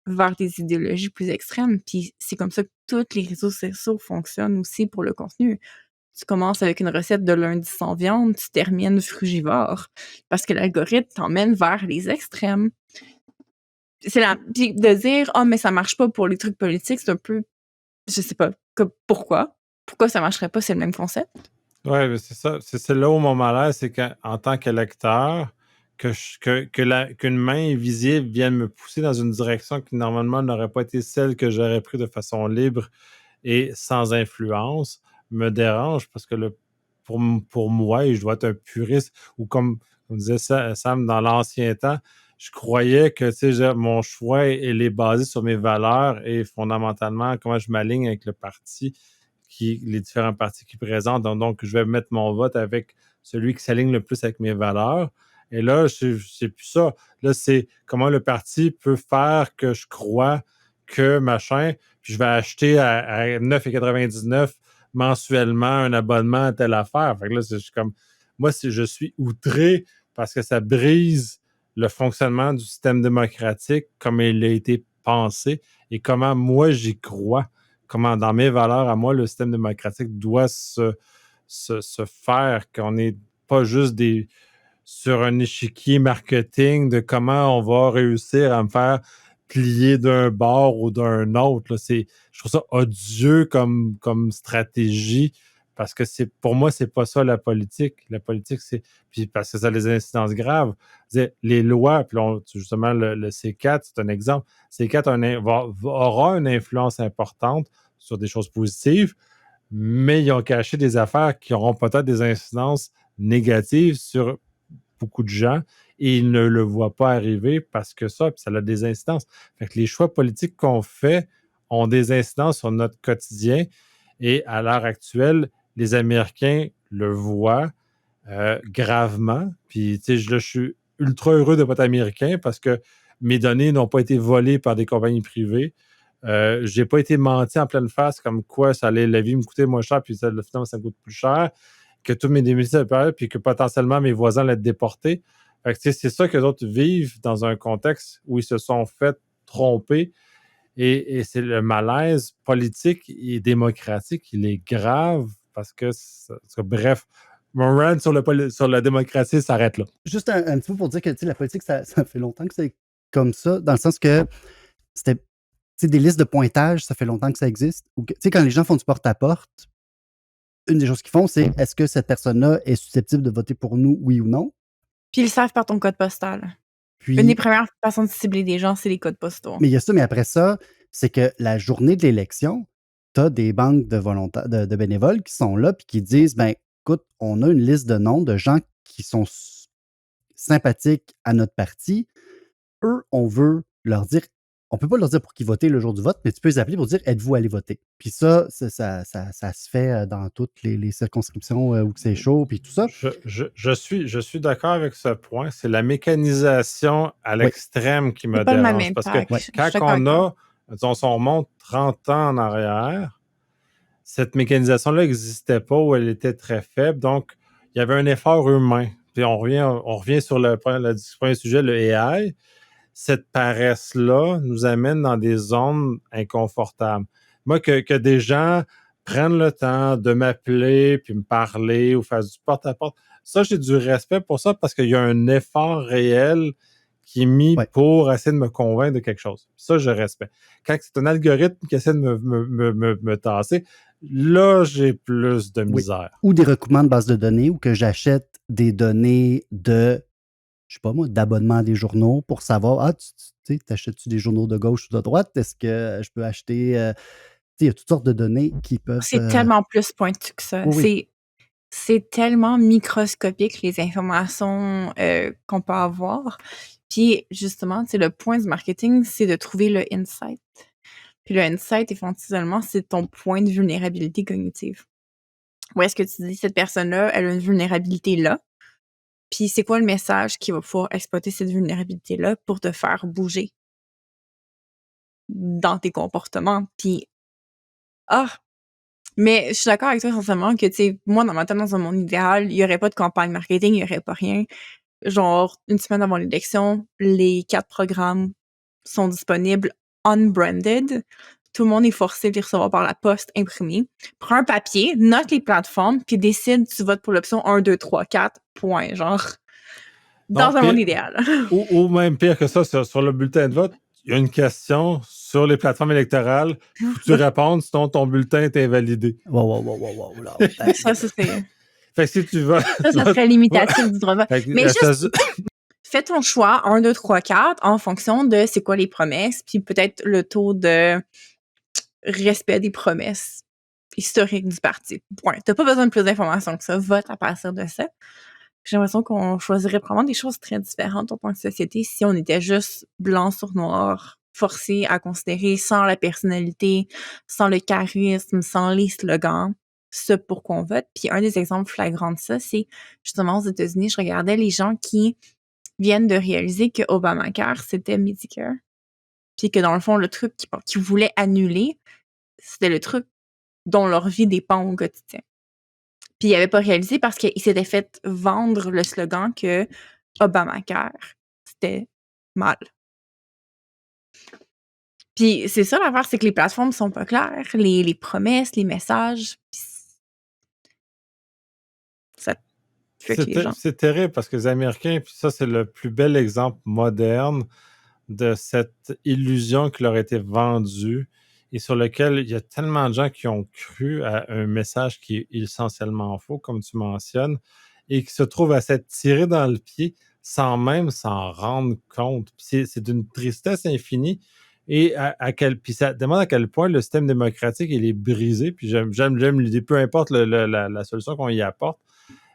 vers des idéologies plus extrêmes. Puis c'est comme ça que tous les réseaux sociaux fonctionnent aussi pour le contenu. Tu commences avec une recette de lundi sans viande, tu termines frugivore. Parce que l'algorithme t'emmène vers les extrêmes. Puis de dire « Ah, mais ça marche pas pour les trucs politiques », c'est un peu... Je sais pas. Pourquoi? Pourquoi ça marcherait pas? C'est le même concept. Ouais, mais c'est ça. C'est là où mon malaise, c'est qu'en tant qu'électeur, qu'une main invisible vienne me pousser dans une direction qui normalement n'aurait pas été celle que j'aurais pris de façon libre et sans influence, me dérange parce que pour moi, et je dois être un puriste, ou comme disait Sam dans l'ancien temps, je croyais que mon choix il est basé sur mes valeurs et fondamentalement comment je m'aligne avec le parti, les différents partis qui présentent. Donc, je vais mettre mon vote avec celui qui s'aligne le plus avec mes valeurs. Et là, c'est plus ça. Là, c'est comment le parti peut faire que je crois que machin, puis je vais acheter à 9,99 mensuellement un abonnement à telle affaire. Fait que là, moi, je suis outré parce que ça brise le fonctionnement du système démocratique comme il a été pensé et comment moi j'y crois. Comment, dans mes valeurs à moi, le système démocratique doit se faire, qu'on n'est pas juste sur un échiquier marketing de comment on va réussir à me faire plier d'un bord ou d'un autre. Là. Je trouve ça odieux comme stratégie parce que pour moi, c'est pas ça la politique. La politique, puis parce que ça a des incidences graves. Les lois, puis là, justement, le C4, c'est un exemple. C4 aura une influence importante sur des choses positives, mais ils ont caché des affaires qui auront peut-être des incidences négatives sur beaucoup de gens et ils ne le voient pas arriver parce que ça a des incidences. Fait que les choix politiques qu'on fait ont des incidences sur notre quotidien et à l'heure actuelle, les Américains le voient gravement. Puis, tu sais, je suis ultra heureux de ne pas être américain parce que mes données n'ont pas été volées par des compagnies privées. J'ai pas été menti en pleine face comme quoi la vie me coûtait moins cher puis finalement ça me coûte plus cher que tous mes démissions puis que potentiellement mes voisins allaient être déportés. Fait que, c'est ça que les autres vivent dans un contexte où ils se sont fait tromper et c'est le malaise politique et démocratique, il est grave parce que, bref, mon rant sur la démocratie s'arrête là. Juste un petit peu pour dire que la politique, ça fait longtemps que c'est comme ça, dans le sens que c'était des listes de pointage, ça fait longtemps que ça existe. Quand les gens font du porte-à-porte, une des choses qu'ils font, c'est est-ce que cette personne-là est susceptible de voter pour nous, oui ou non? Puis ils le savent par ton code postal. Puis, une des premières façons de cibler des gens, c'est les codes postaux. Mais il y a ça, mais après ça, c'est que la journée de l'élection, tu as des banques de bénévoles qui sont là puis qui disent ben écoute, on a une liste de noms de gens qui sont sympathiques à notre parti. Eux, on veut leur dire, on peut pas leur dire pour qui voter le jour du vote, mais tu peux les appeler pour dire êtes-vous allé voter? Puis ça se fait dans toutes les circonscriptions où c'est chaud, puis tout ça. Je suis d'accord avec ce point. C'est la mécanisation à l'extrême qui me C'est pas le même dérange. Parce impact. que quand si on remonte 30 ans en arrière, cette mécanisation-là n'existait pas ou elle était très faible. Donc, il y avait un effort humain. Puis on revient sur le premier sujet, le AI. Cette paresse-là nous amène dans des zones inconfortables. Moi, que des gens prennent le temps de m'appeler, puis me parler ou faire du porte-à-porte, ça, j'ai du respect pour ça parce qu'il y a un effort réel qui est mis pour essayer de me convaincre de quelque chose. Ça, je respecte. Quand c'est un algorithme qui essaie de me tasser, là, j'ai plus de misère. Ou des recoupements de bases de données ou que j'achète des données je sais pas moi, d'abonnement à des journaux pour savoir, tu achètes-tu des journaux de gauche ou de droite? Est-ce que je peux acheter... il y a toutes sortes de données qui peuvent... C'est tellement plus pointu que ça. Oui. C'est tellement microscopique, les informations qu'on peut avoir. Puis, justement, le point du marketing, c'est de trouver le insight. Puis le insight, essentiellement, c'est ton point de vulnérabilité cognitive. Où est-ce que tu dis, cette personne-là, elle a une vulnérabilité là. Puis c'est quoi le message qui va pouvoir exploiter cette vulnérabilité-là pour te faire bouger dans tes comportements. Puis, mais je suis d'accord avec toi essentiellement que, moi, dans mon idéal, il n'y aurait pas de campagne marketing, il n'y aurait pas rien. Genre, une semaine avant l'élection, les 4 programmes sont disponibles unbranded. Tout le monde est forcé de les recevoir par la poste imprimée. Prends un papier, note les plateformes, puis décide tu votes pour l'option 1, 2, 3, 4, point. Genre, dans un monde idéal. Ou même pire que ça, sur le bulletin de vote, il y a une question sur les plateformes électorales, faut que tu répondes, sinon ton bulletin est invalidé. Wow. Ça, c'est... Fait que si tu vas... Ça serait limitatif du droit de vote. Fait que, Mais juste, fais ton choix 1, 2, 3, 4 en fonction de c'est quoi les promesses, puis peut-être le taux de respect des promesses historiques du parti. Point. T'as pas besoin de plus d'informations que ça. Vote à partir de ça. J'ai l'impression qu'on choisirait probablement des choses très différentes en tant que société si on était juste blanc sur noir, forcé à considérer sans la personnalité, sans le charisme, sans les slogans, ce pour qu'on vote. Puis un des exemples flagrants de ça, c'est justement aux États-Unis, je regardais les gens qui viennent de réaliser que Obamacare, c'était Medicare. Puis que dans le fond, le truc qu'ils voulaient annuler, c'était le truc dont leur vie dépend au quotidien. Puis ils n'avaient pas réalisé parce qu'ils s'étaient fait vendre le slogan que Obamacare, c'était mal. Puis c'est ça l'affaire, c'est que les plateformes sont pas claires, les promesses, les messages, ça fait que les gens... C'est terrible parce que les Américains, puis ça, c'est le plus bel exemple moderne de cette illusion qui leur a été vendue et sur lequel il y a tellement de gens qui ont cru à un message qui est essentiellement faux, comme tu mentionnes, et qui se trouvent à s'être tirés dans le pied sans même s'en rendre compte. C'est d'une tristesse infinie et puis ça demande à quel point le système démocratique il est brisé. Puis j'aime l'idée, peu importe la solution qu'on y apporte,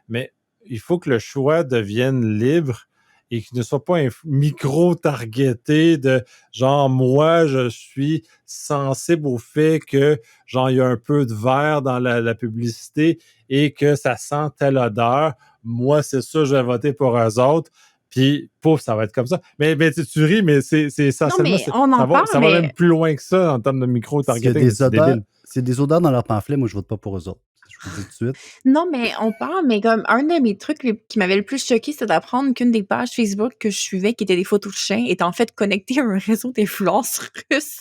mais il faut que le choix devienne libre et qu'il ne soit pas micro-targeté de genre, moi, je suis sensible au fait que, genre, il y a un peu de vert dans la publicité et que ça sent telle odeur. Moi, c'est ça, je vais voter pour eux autres. Puis, pouf, ça va être comme ça. Mais tu ris, mais c'est essentiellement... Non, mais on en parle, ça va même plus loin que ça en termes de micro-targeting. S'il y a des odeurs dans leur pamphlet, moi, je vote pas pour eux autres. Je vous dis tout de suite. Non, mais on parle, mais comme un de mes trucs qui m'avait le plus choqué, c'était d'apprendre qu'une des pages Facebook que je suivais, qui était des photos de chiens, était en fait connectée à un réseau d'influence russe.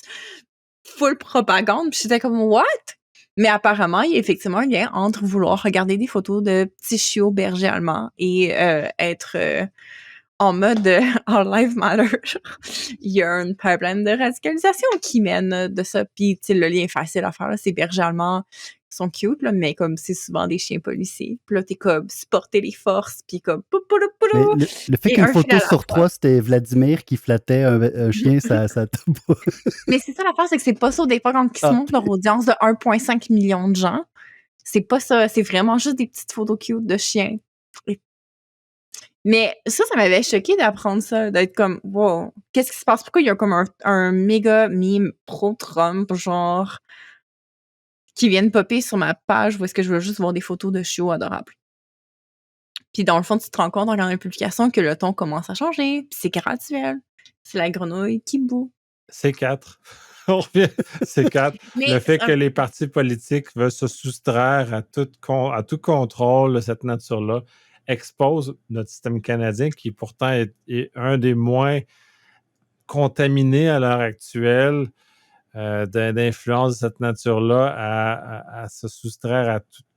Full propagande. Puis j'étais comme, what? Mais apparemment, il y a effectivement un lien entre vouloir regarder des photos de petits chiots bergers allemands et être en mode All Lives Matter. Il y a une pipeline de radicalisation qui mène de ça. Puis, tu sais, le lien est facile à faire, là. Ces bergers allemands sont cute, là, mais comme c'est souvent des chiens policiers. Puis là, t'es comme supporter les forces, puis comme... Mais le fait qu'une photo sur 3, c'était Vladimir qui flattait un chien, ça t'a pas... Mais c'est ça l'affaire, c'est que c'est pas ça au départ quand ils se montrent leur audience de 1,5 million de gens. C'est pas ça, c'est vraiment juste des petites photos cute de chiens. Mais ça m'avait choqué d'apprendre ça, d'être comme, wow, qu'est-ce qui se passe? Pourquoi il y a comme un méga meme pro-Trump, genre, qui viennent popper sur ma page où est-ce que je veux juste voir des photos de chiots adorables? Puis dans le fond, tu te rends compte en regardant la publication que le ton commence à changer, puis c'est graduel. C'est la grenouille qui bout. C4. On revient C4. Mais le fait que les partis politiques veulent se soustraire à tout contrôle de cette nature-là expose notre système canadien qui pourtant est un des moins contaminés à l'heure actuelle d'influence de cette nature-là à se soustraire à toute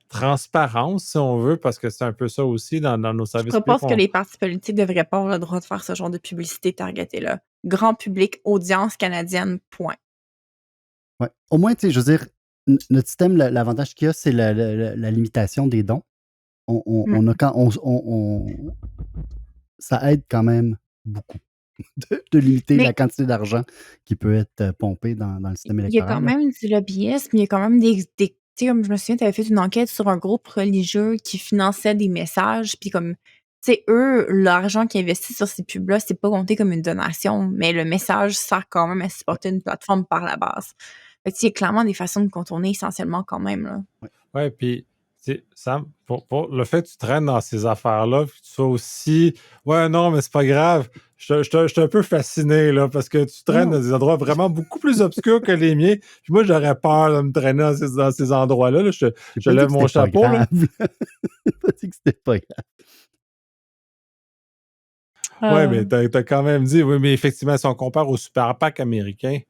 transparence, si on veut, parce que c'est un peu ça aussi dans nos services je publics. pense que les partis politiques devraient pas avoir le droit de faire ce genre de publicité targetée-là. Grand public, audience canadienne, point. Ouais. Au moins, tu sais, je veux dire, notre système, l'avantage qu'il y a, c'est la limitation des dons. Ça aide quand même beaucoup de limiter la quantité d'argent qui peut être pompé dans le système électoral. Il y a quand même du lobbyisme, il y a quand même des tu sais, comme je me souviens, tu avais fait une enquête sur un groupe religieux qui finançait des messages, puis comme, tu sais, eux, l'argent qu'ils investissent sur ces pubs-là, c'est pas compté comme une donation, mais le message sert quand même à supporter une plateforme par la base. Fait que, il y a clairement des façons de contourner essentiellement quand même, là. Ouais, puis Sam, pour le fait que tu traînes dans ces affaires-là, puis que tu sois aussi ouais, non, mais c'est pas grave. Je suis un peu fasciné, là, parce que tu traînes dans des endroits vraiment beaucoup plus obscurs que les miens. Puis moi, j'aurais peur de me traîner dans ces endroits-là. Là. Je lève mon chapeau. Là. J'ai pas dit que c'était pas grave. Oui, mais t'as quand même dit, oui, mais effectivement, si on compare au super PAC américain,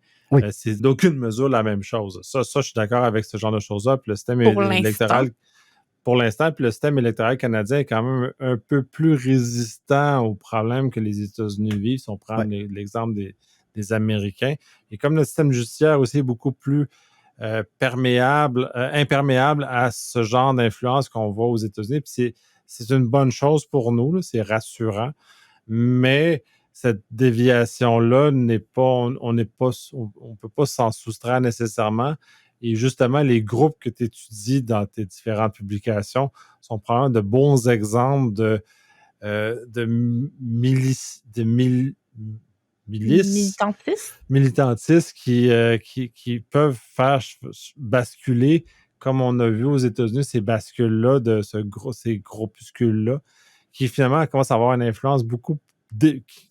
c'est d'aucune mesure la même chose. Ça, je suis d'accord avec ce genre de choses-là. Puis le système électoral, pour l'instant, puis le système électoral canadien est quand même un peu plus résistant aux problèmes que les États-Unis vivent, si on prend l'exemple des Américains. Et comme le système judiciaire aussi est beaucoup plus imperméable à ce genre d'influence qu'on voit aux États-Unis, puis c'est une bonne chose pour nous, là, c'est rassurant, mais cette déviation-là n'est pas, on peut pas s'en soustraire nécessairement. Et justement, les groupes que tu étudies dans tes différentes publications sont probablement de bons exemples de milices, militantistes qui peuvent faire basculer, comme on a vu aux États-Unis, ces bascules-là, ces groupuscules-là, qui finalement commencent à avoir une influence beaucoup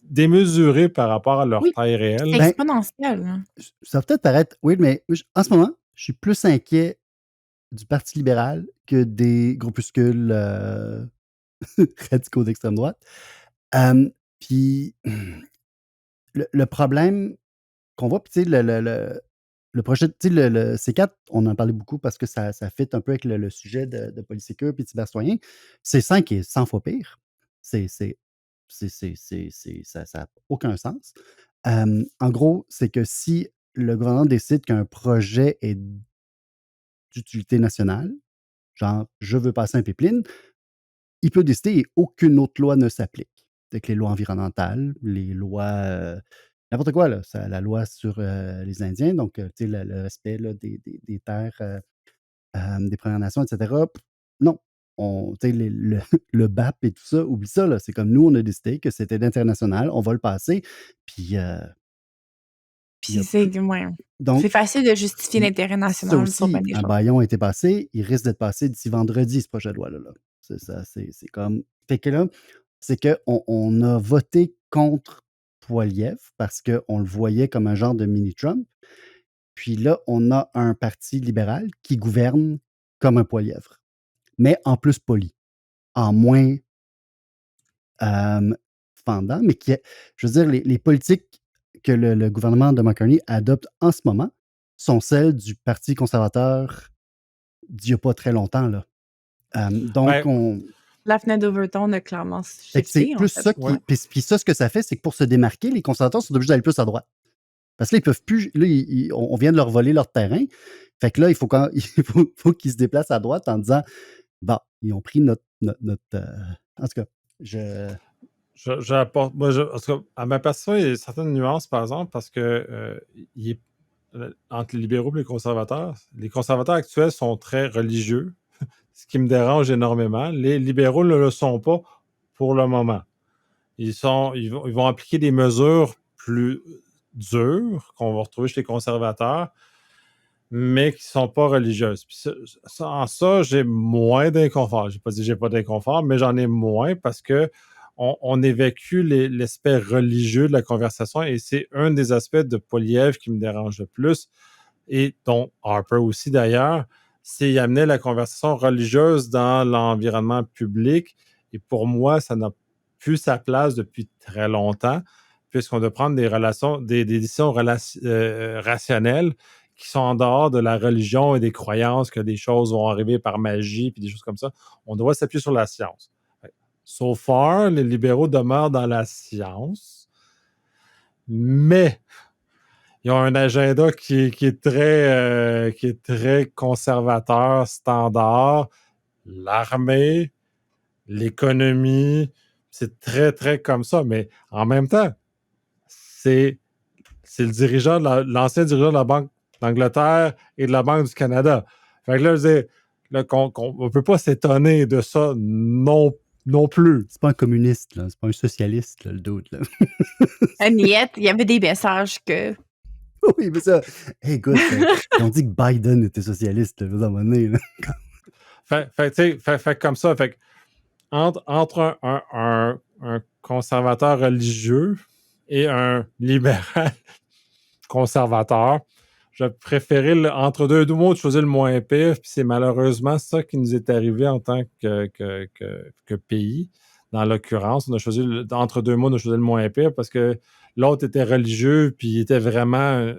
démesurée par rapport à leur taille réelle. C'est exponentiel. Hein. Ça va peut-être paraître weird, mais en ce moment, je suis plus inquiet du Parti libéral que des groupuscules radicaux d'extrême droite. Puis le problème qu'on voit, puis tu sais, le projet, tu sais, le C4, on en parlait beaucoup parce que ça fit un peu avec le sujet de Polysécure puis de cybercitoyen. C5 est 100 fois pire. Ça n'a aucun sens. En gros, c'est que si le gouvernement décide qu'un projet est d'utilité nationale, genre je veux passer un pipeline, il peut décider et aucune autre loi ne s'applique. Avec les lois environnementales, les lois, n'importe quoi, là, la loi sur les Indiens, donc tu sais, le respect là, des terres des Premières Nations, etc. Non. Tu sais, le BAP et tout ça, oublie ça, là, c'est comme nous, on a décidé que c'était international, on va le passer. Puis c'est facile de justifier l'intérêt national sur bien des un choses. baillon a été passé, il risque d'être passé d'ici vendredi, ce projet de loi-là. C'est comme. Fait que là, c'est qu'on a voté contre Poilievre parce qu'on le voyait comme un genre de mini-Trump. Puis là, on a un parti libéral qui gouverne comme un Poilievre, mais en plus poli, en moins fendant, mais je veux dire, les politiques que le gouvernement de McCartney adopte en ce moment sont celles du Parti conservateur d'il n'y a pas très longtemps. Là. La fenêtre d'Overton a clairement shifté. C'est plus ça qui. Puis ça, ce que ça fait, c'est que pour se démarquer, les conservateurs sont obligés d'aller plus à droite. Parce que là, ils peuvent plus. Là, on vient de leur voler leur terrain. Fait que là, il faut faut qu'ils se déplacent à droite en disant bon, ils ont pris notre en tout cas, j'apporte. À ma perception, il y a certaines nuances, par exemple, parce que entre les libéraux et les conservateurs actuels sont très religieux, ce qui me dérange énormément. Les libéraux ne le sont pas pour le moment. Ils vont appliquer des mesures plus dures qu'on va retrouver chez les conservateurs, mais qui ne sont pas religieuses. Puis en ça, j'ai moins d'inconfort. Je n'ai pas dit que je n'ai pas d'inconfort, mais j'en ai moins parce que on évacue l'aspect religieux de la conversation et c'est un des aspects de Poilievre qui me dérange le plus et dont Harper aussi d'ailleurs, c'est y amener la conversation religieuse dans l'environnement public et pour moi, ça n'a plus sa place depuis très longtemps puisqu'on doit prendre des décisions rationnelles qui sont en dehors de la religion et des croyances que des choses vont arriver par magie puis des choses comme ça. On doit s'appuyer sur la science. So far, les libéraux demeurent dans la science, mais ils ont un agenda qui est très conservateur, standard. L'armée, l'économie, c'est très, très comme ça. Mais en même temps, c'est l'ancien dirigeant de la Banque d'Angleterre et de la Banque du Canada. Fait que là, je veux dire, on ne peut pas s'étonner de ça non plus. C'est pas un communiste, là. C'est pas un socialiste, là, le doute. Niet, il y avait des messages que. Oui, mais ça. Hey, écoute, on dit que Biden était socialiste, là, à un moment donné. Là. Fait comme ça. Fait entre un conservateur religieux et un libéral conservateur, je préférais entre deux mots de choisir le moins pire, puis c'est malheureusement ça qui nous est arrivé en tant que pays. Dans l'occurrence, on a choisi entre deux mots, on a choisi le moins pire parce que l'autre était religieux, puis il était vraiment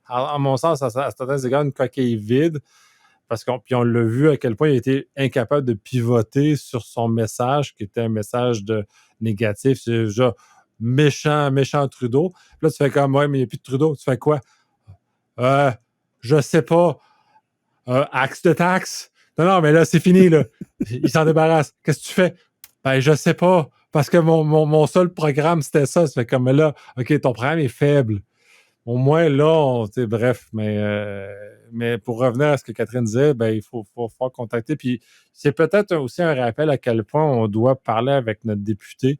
à mon sens, à certains égards, une coquille vide. Puis on l'a vu à quel point il était incapable de pivoter sur son message, qui était un message négatif. C'est genre méchant Trudeau. Puis là, tu fais comme, ouais, mais il n'y a plus de Trudeau. Tu fais quoi? Je sais pas. Axe de taxe. Non, mais là, c'est fini, là. Il s'en débarrasse. Qu'est-ce que tu fais? Ben, je sais pas. Parce que mon seul programme, c'était ça. Ça fait comme là, OK, ton programme est faible. Au moins, là, bref, mais pour revenir à ce que Catherine disait, ben, il faut contacter. Puis c'est peut-être aussi un rappel à quel point on doit parler avec notre député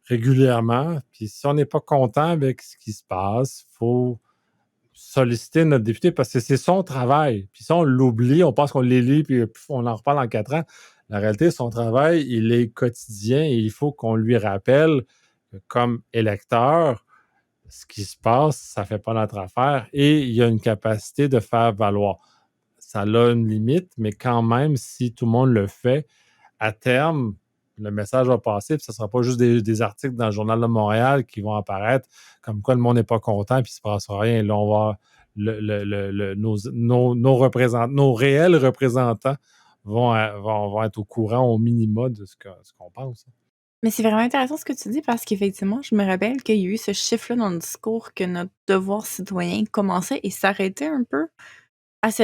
régulièrement. Puis si on n'est pas content avec ce qui se passe, il faut solliciter notre député parce que c'est son travail. Puis si on l'oublie, on pense qu'on l'élit, puis on en reparle en 4 ans. La réalité, son travail, il est quotidien et il faut qu'on lui rappelle que comme électeur, ce qui se passe, ça ne fait pas notre affaire et il y a une capacité de faire valoir. Ça a une limite, mais quand même, si tout le monde le fait, à terme, le message va passer, puis ce ne sera pas juste des articles dans le Journal de Montréal qui vont apparaître comme quoi le monde n'est pas content puis il ne se passe rien. Là, on va nos réels représentants vont être au courant au minimum de ce qu'on pense. Mais c'est vraiment intéressant ce que tu dis parce qu'effectivement, je me rappelle qu'il y a eu ce chiffre-là dans le discours que notre devoir citoyen commençait et s'arrêtait un peu à ce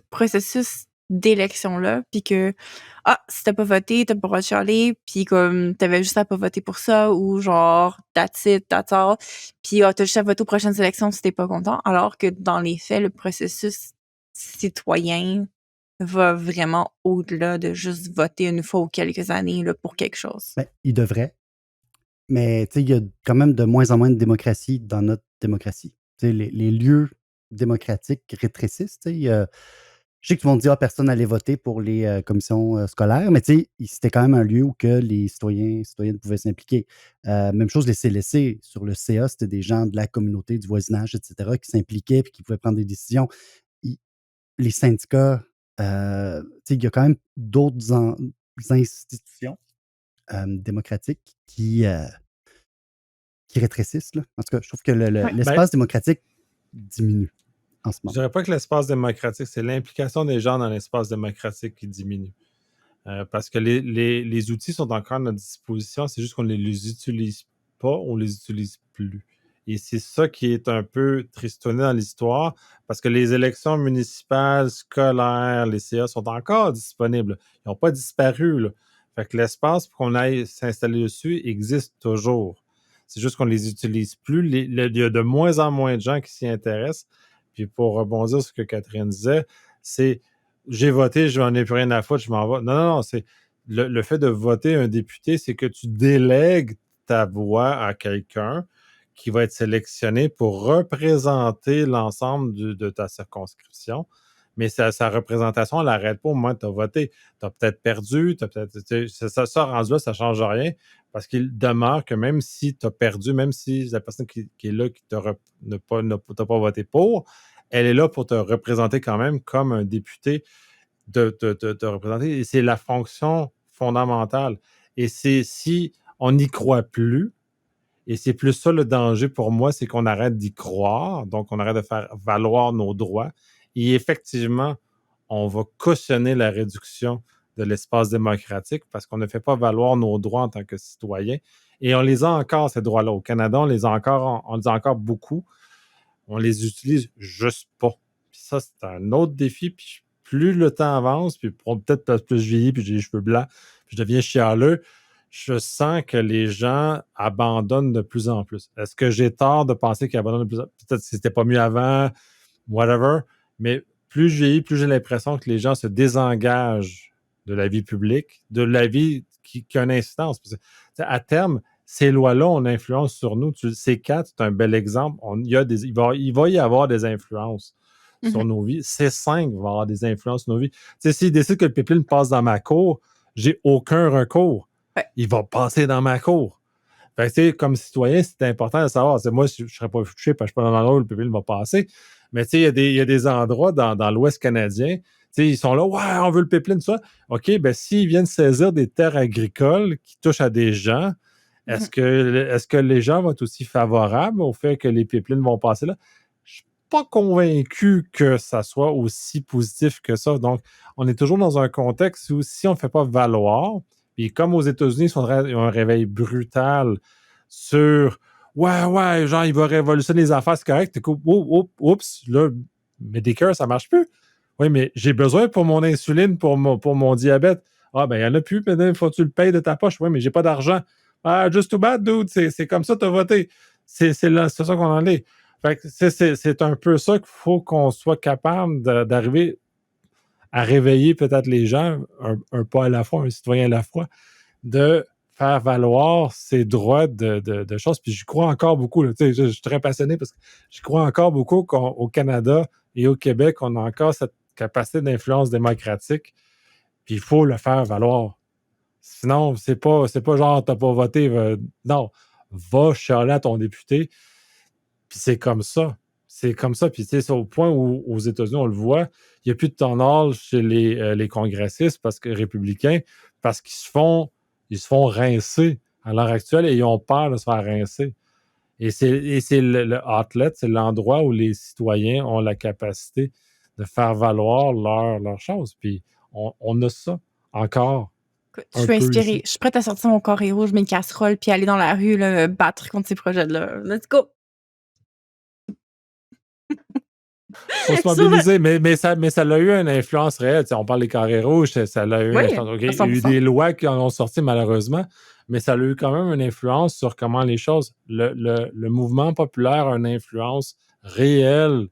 processus d'élection-là, puis que si t'as pas voté, t'as pas le droit de chialer, puis comme t'avais juste à pas voter pour ça, ou genre that's it, that's all, puis t'as juste à voter aux prochaines élections si t'es pas content, alors que dans les faits, le processus citoyen va vraiment au-delà de juste voter une fois ou quelques années là, pour quelque chose. Ben, il devrait, mais il y a quand même de moins en moins de démocratie dans notre démocratie. Les lieux démocratiques rétrécissent. Je sais que tu vas me dire, personne n'allait voter pour les commissions scolaires, mais c'était quand même un lieu où que les citoyennes pouvaient s'impliquer. Même chose, les CLSC, sur le CA, c'était des gens de la communauté, du voisinage, etc., qui s'impliquaient et qui pouvaient prendre des décisions. Les syndicats, il y a quand même d'autres institutions démocratiques qui rétrécissent. Là. En tout cas, je trouve que l'espace démocratique diminue en ce Je moment. dirais pas que l'espace démocratique, c'est l'implication des gens dans l'espace démocratique qui diminue. Parce que les outils sont encore à notre disposition, c'est juste qu'on ne les utilise pas, on les utilise plus. Et c'est ça qui est un peu tristonné dans l'histoire, parce que les élections municipales, scolaires, les CA sont encore disponibles. Ils n'ont pas disparu, là. Fait que l'espace pour qu'on aille s'installer dessus existe toujours. C'est juste qu'on ne les utilise plus. Il y a de moins en moins de gens qui s'y intéressent. Puis pour rebondir sur ce que Catherine disait, c'est j'ai voté, je n'en ai plus rien à foutre, je m'en vais. Non, c'est le fait de voter un député, c'est que tu délègues ta voix à quelqu'un qui va être sélectionné pour représenter l'ensemble de ta circonscription. Mais sa représentation, elle n'arrête pas au moment où tu as voté. Tu as peut-être perdu, ça rendu là, ça ne change rien, parce qu'il demeure que même si tu as perdu, même si la personne qui est là, qui n'a pas voté pour, elle est là pour te représenter quand même comme un député, de te représenter. Et c'est la fonction fondamentale. Et c'est si on n'y croit plus, et c'est plus ça le danger pour moi, c'est qu'on arrête d'y croire, donc on arrête de faire valoir nos droits. Et effectivement, on va cautionner la réduction de l'espace démocratique parce qu'on ne fait pas valoir nos droits en tant que citoyens. Et on les a encore, ces droits-là. Au Canada, on les a encore beaucoup. On les utilise juste pas. Puis ça, c'est un autre défi. Puis plus le temps avance, puis peut-être plus je vieillis, puis j'ai les cheveux blancs, puis je deviens chialeux, je sens que les gens abandonnent de plus en plus. Est-ce que j'ai tort de penser qu'ils abandonnent de plus en plus? Peut-être que c'était pas mieux avant, whatever. Mais plus je vieillis, plus j'ai l'impression que les gens se désengagent de la vie publique, de la vie qui a une incidence. Parce que, à terme, ces lois-là ont une influence sur nous. C4, c'est un bel exemple. Il va y avoir des influences sur nos vies. C5 va avoir des influences sur nos vies. S'il décide que le pipeline passe dans ma cour, j'ai aucun recours. Ouais. Il va passer dans ma cour. Fait que, comme citoyen, c'est important de savoir. Moi, je ne serais pas touché parce que je ne suis pas dans l'endroit où le pipeline va passer. Mais il y a des endroits dans l'Ouest canadien, ils sont là, ouais, on veut le pipeline, tout ça. OK, s'ils viennent saisir des terres agricoles qui touchent à des gens, est-ce que les gens vont être aussi favorables au fait que les pipelines vont passer là? Je ne suis pas convaincu que ça soit aussi positif que ça. Donc, on est toujours dans un contexte où si on ne fait pas valoir, puis comme aux États-Unis, ils ont un réveil brutal sur ouais, genre, il va révolutionner les affaires, c'est correct. Oups, là, Medicare, ça marche plus. Oui, mais j'ai besoin pour mon insuline, pour mon diabète. Ah, ben, il n'y en a plus, maintenant, il faut que tu le payes de ta poche. Oui, mais j'ai pas d'argent. Ah, just too bad, dude. C'est comme ça, tu as voté. C'est ça qu'on en est. Fait que c'est un peu ça qu'il faut qu'on soit capable d'arriver à réveiller peut-être les gens, un pas à la fois, un citoyen à la fois, de faire valoir ses droits de choses. Puis je crois encore beaucoup, là, je suis très passionné parce que je crois encore beaucoup qu'au Canada et au Québec, on a encore cette capacité d'influence démocratique. Puis il faut le faire valoir. Sinon, c'est pas genre t'as pas voté. Non, va chialer à ton député. Puis c'est comme ça. C'est comme ça. Puis c'est au point où aux États-Unis, on le voit, il n'y a plus de turnover chez les congressistes républicains parce qu'ils se font rincer à l'heure actuelle et ils ont peur de se faire rincer. Et c'est le outlet, c'est l'endroit où les citoyens ont la capacité de faire valoir leurs choses. Puis on a ça encore. Je suis inspirée. Je suis prête à sortir mon carré rouge, mes casseroles, puis aller dans la rue, là, battre contre ces projets-là. Let's go! Faut se mobiliser, mais ça a eu une influence réelle. T'sais, on parle des carrés rouges, ça a eu une influence. Okay, il y a eu des lois qui en ont sorti malheureusement, mais ça a eu quand même une influence sur comment les choses. Le mouvement populaire a une influence réelle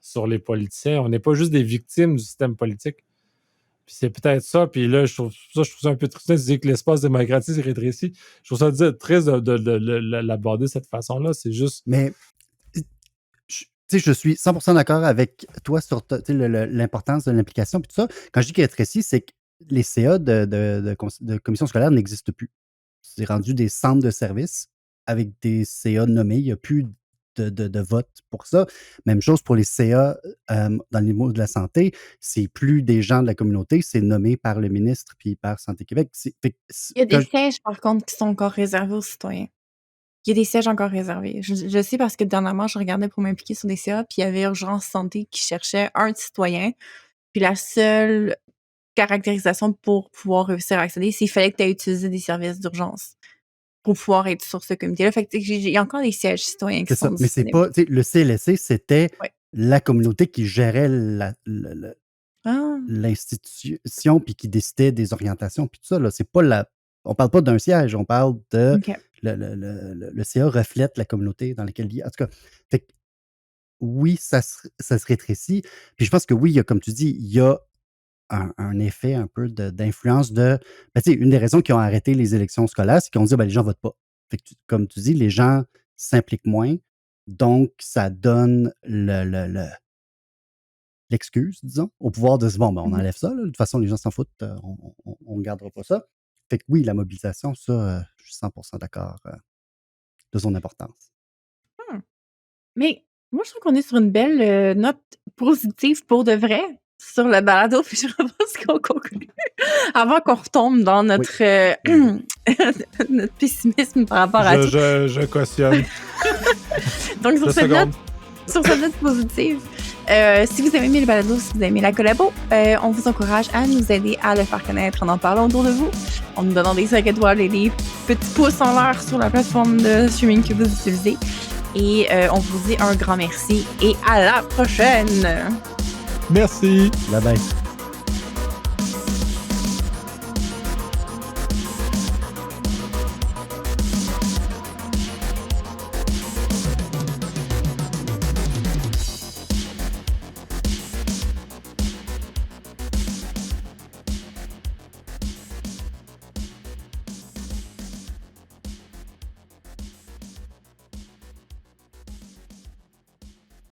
sur les politiciens. On n'est pas juste des victimes du système politique. Puis c'est peut-être ça. Puis là, je trouve ça un peu triste de dire que l'espace démocratique se rétrécit. Je trouve ça triste de l'aborder de cette façon-là. C'est juste. Mais je suis 100% d'accord avec toi sur l'importance de l'implication. Puis tout ça. Quand je dis qu'il rétrécit, c'est que les CA de commission scolaire n'existent plus. C'est rendu des centres de services avec des CA nommés. Il n'y a plus de vote pour ça. Même chose pour les CA dans les mots de la santé. C'est plus des gens de la communauté, c'est nommé par le ministre puis par Santé Québec. Il y a des sièges, par contre, qui sont encore réservés aux citoyens. Il y a des sièges encore réservés. Je sais parce que dernièrement, je regardais pour m'impliquer sur des CA, puis il y avait Urgence Santé qui cherchait un citoyen. Puis la seule caractérisation pour pouvoir réussir à accéder, c'est qu'il fallait que tu aies utilisé des services d'urgence pour pouvoir être sur ce comité-là. Fait que il y a encore des sièges citoyens qui sont mais c'est pas, le CLSC, c'était la communauté qui gérait l'institution puis qui décidait des orientations puis tout ça. Là. C'est pas on parle pas d'un siège, on parle de le CA reflète la communauté dans laquelle il y a. En tout cas, fait que, oui, ça se rétrécit. Puis je pense que oui, il y a, comme tu dis, il y a un effet un peu d'influence de. Une des raisons qui ont arrêté les élections scolaires, c'est qu'ils ont dit les gens votent pas. Fait que, comme tu dis, les gens s'impliquent moins. Donc, ça donne l'excuse, disons, au pouvoir de se dire on enlève ça. Là. De toute façon, les gens s'en foutent, on ne gardera pas ça. Fait que oui, la mobilisation, ça, je suis 100% d'accord de son importance. Mais moi, je trouve qu'on est sur une belle note positive pour de vrai sur le balado, puis je propose qu'on conclue avant qu'on retombe dans notre, notre pessimisme par rapport à tout. Je cautionne. Donc, sur cette note positive, si vous avez aimé le balado, si vous avez aimé la collabo, on vous encourage à nous aider à le faire connaître en parlant autour de vous, en nous donnant des 5 étoiles et des petits pouces en l'air sur la plateforme de streaming que vous utilisez. Et on vous dit un grand merci et à la prochaine! Merci! Bye bye!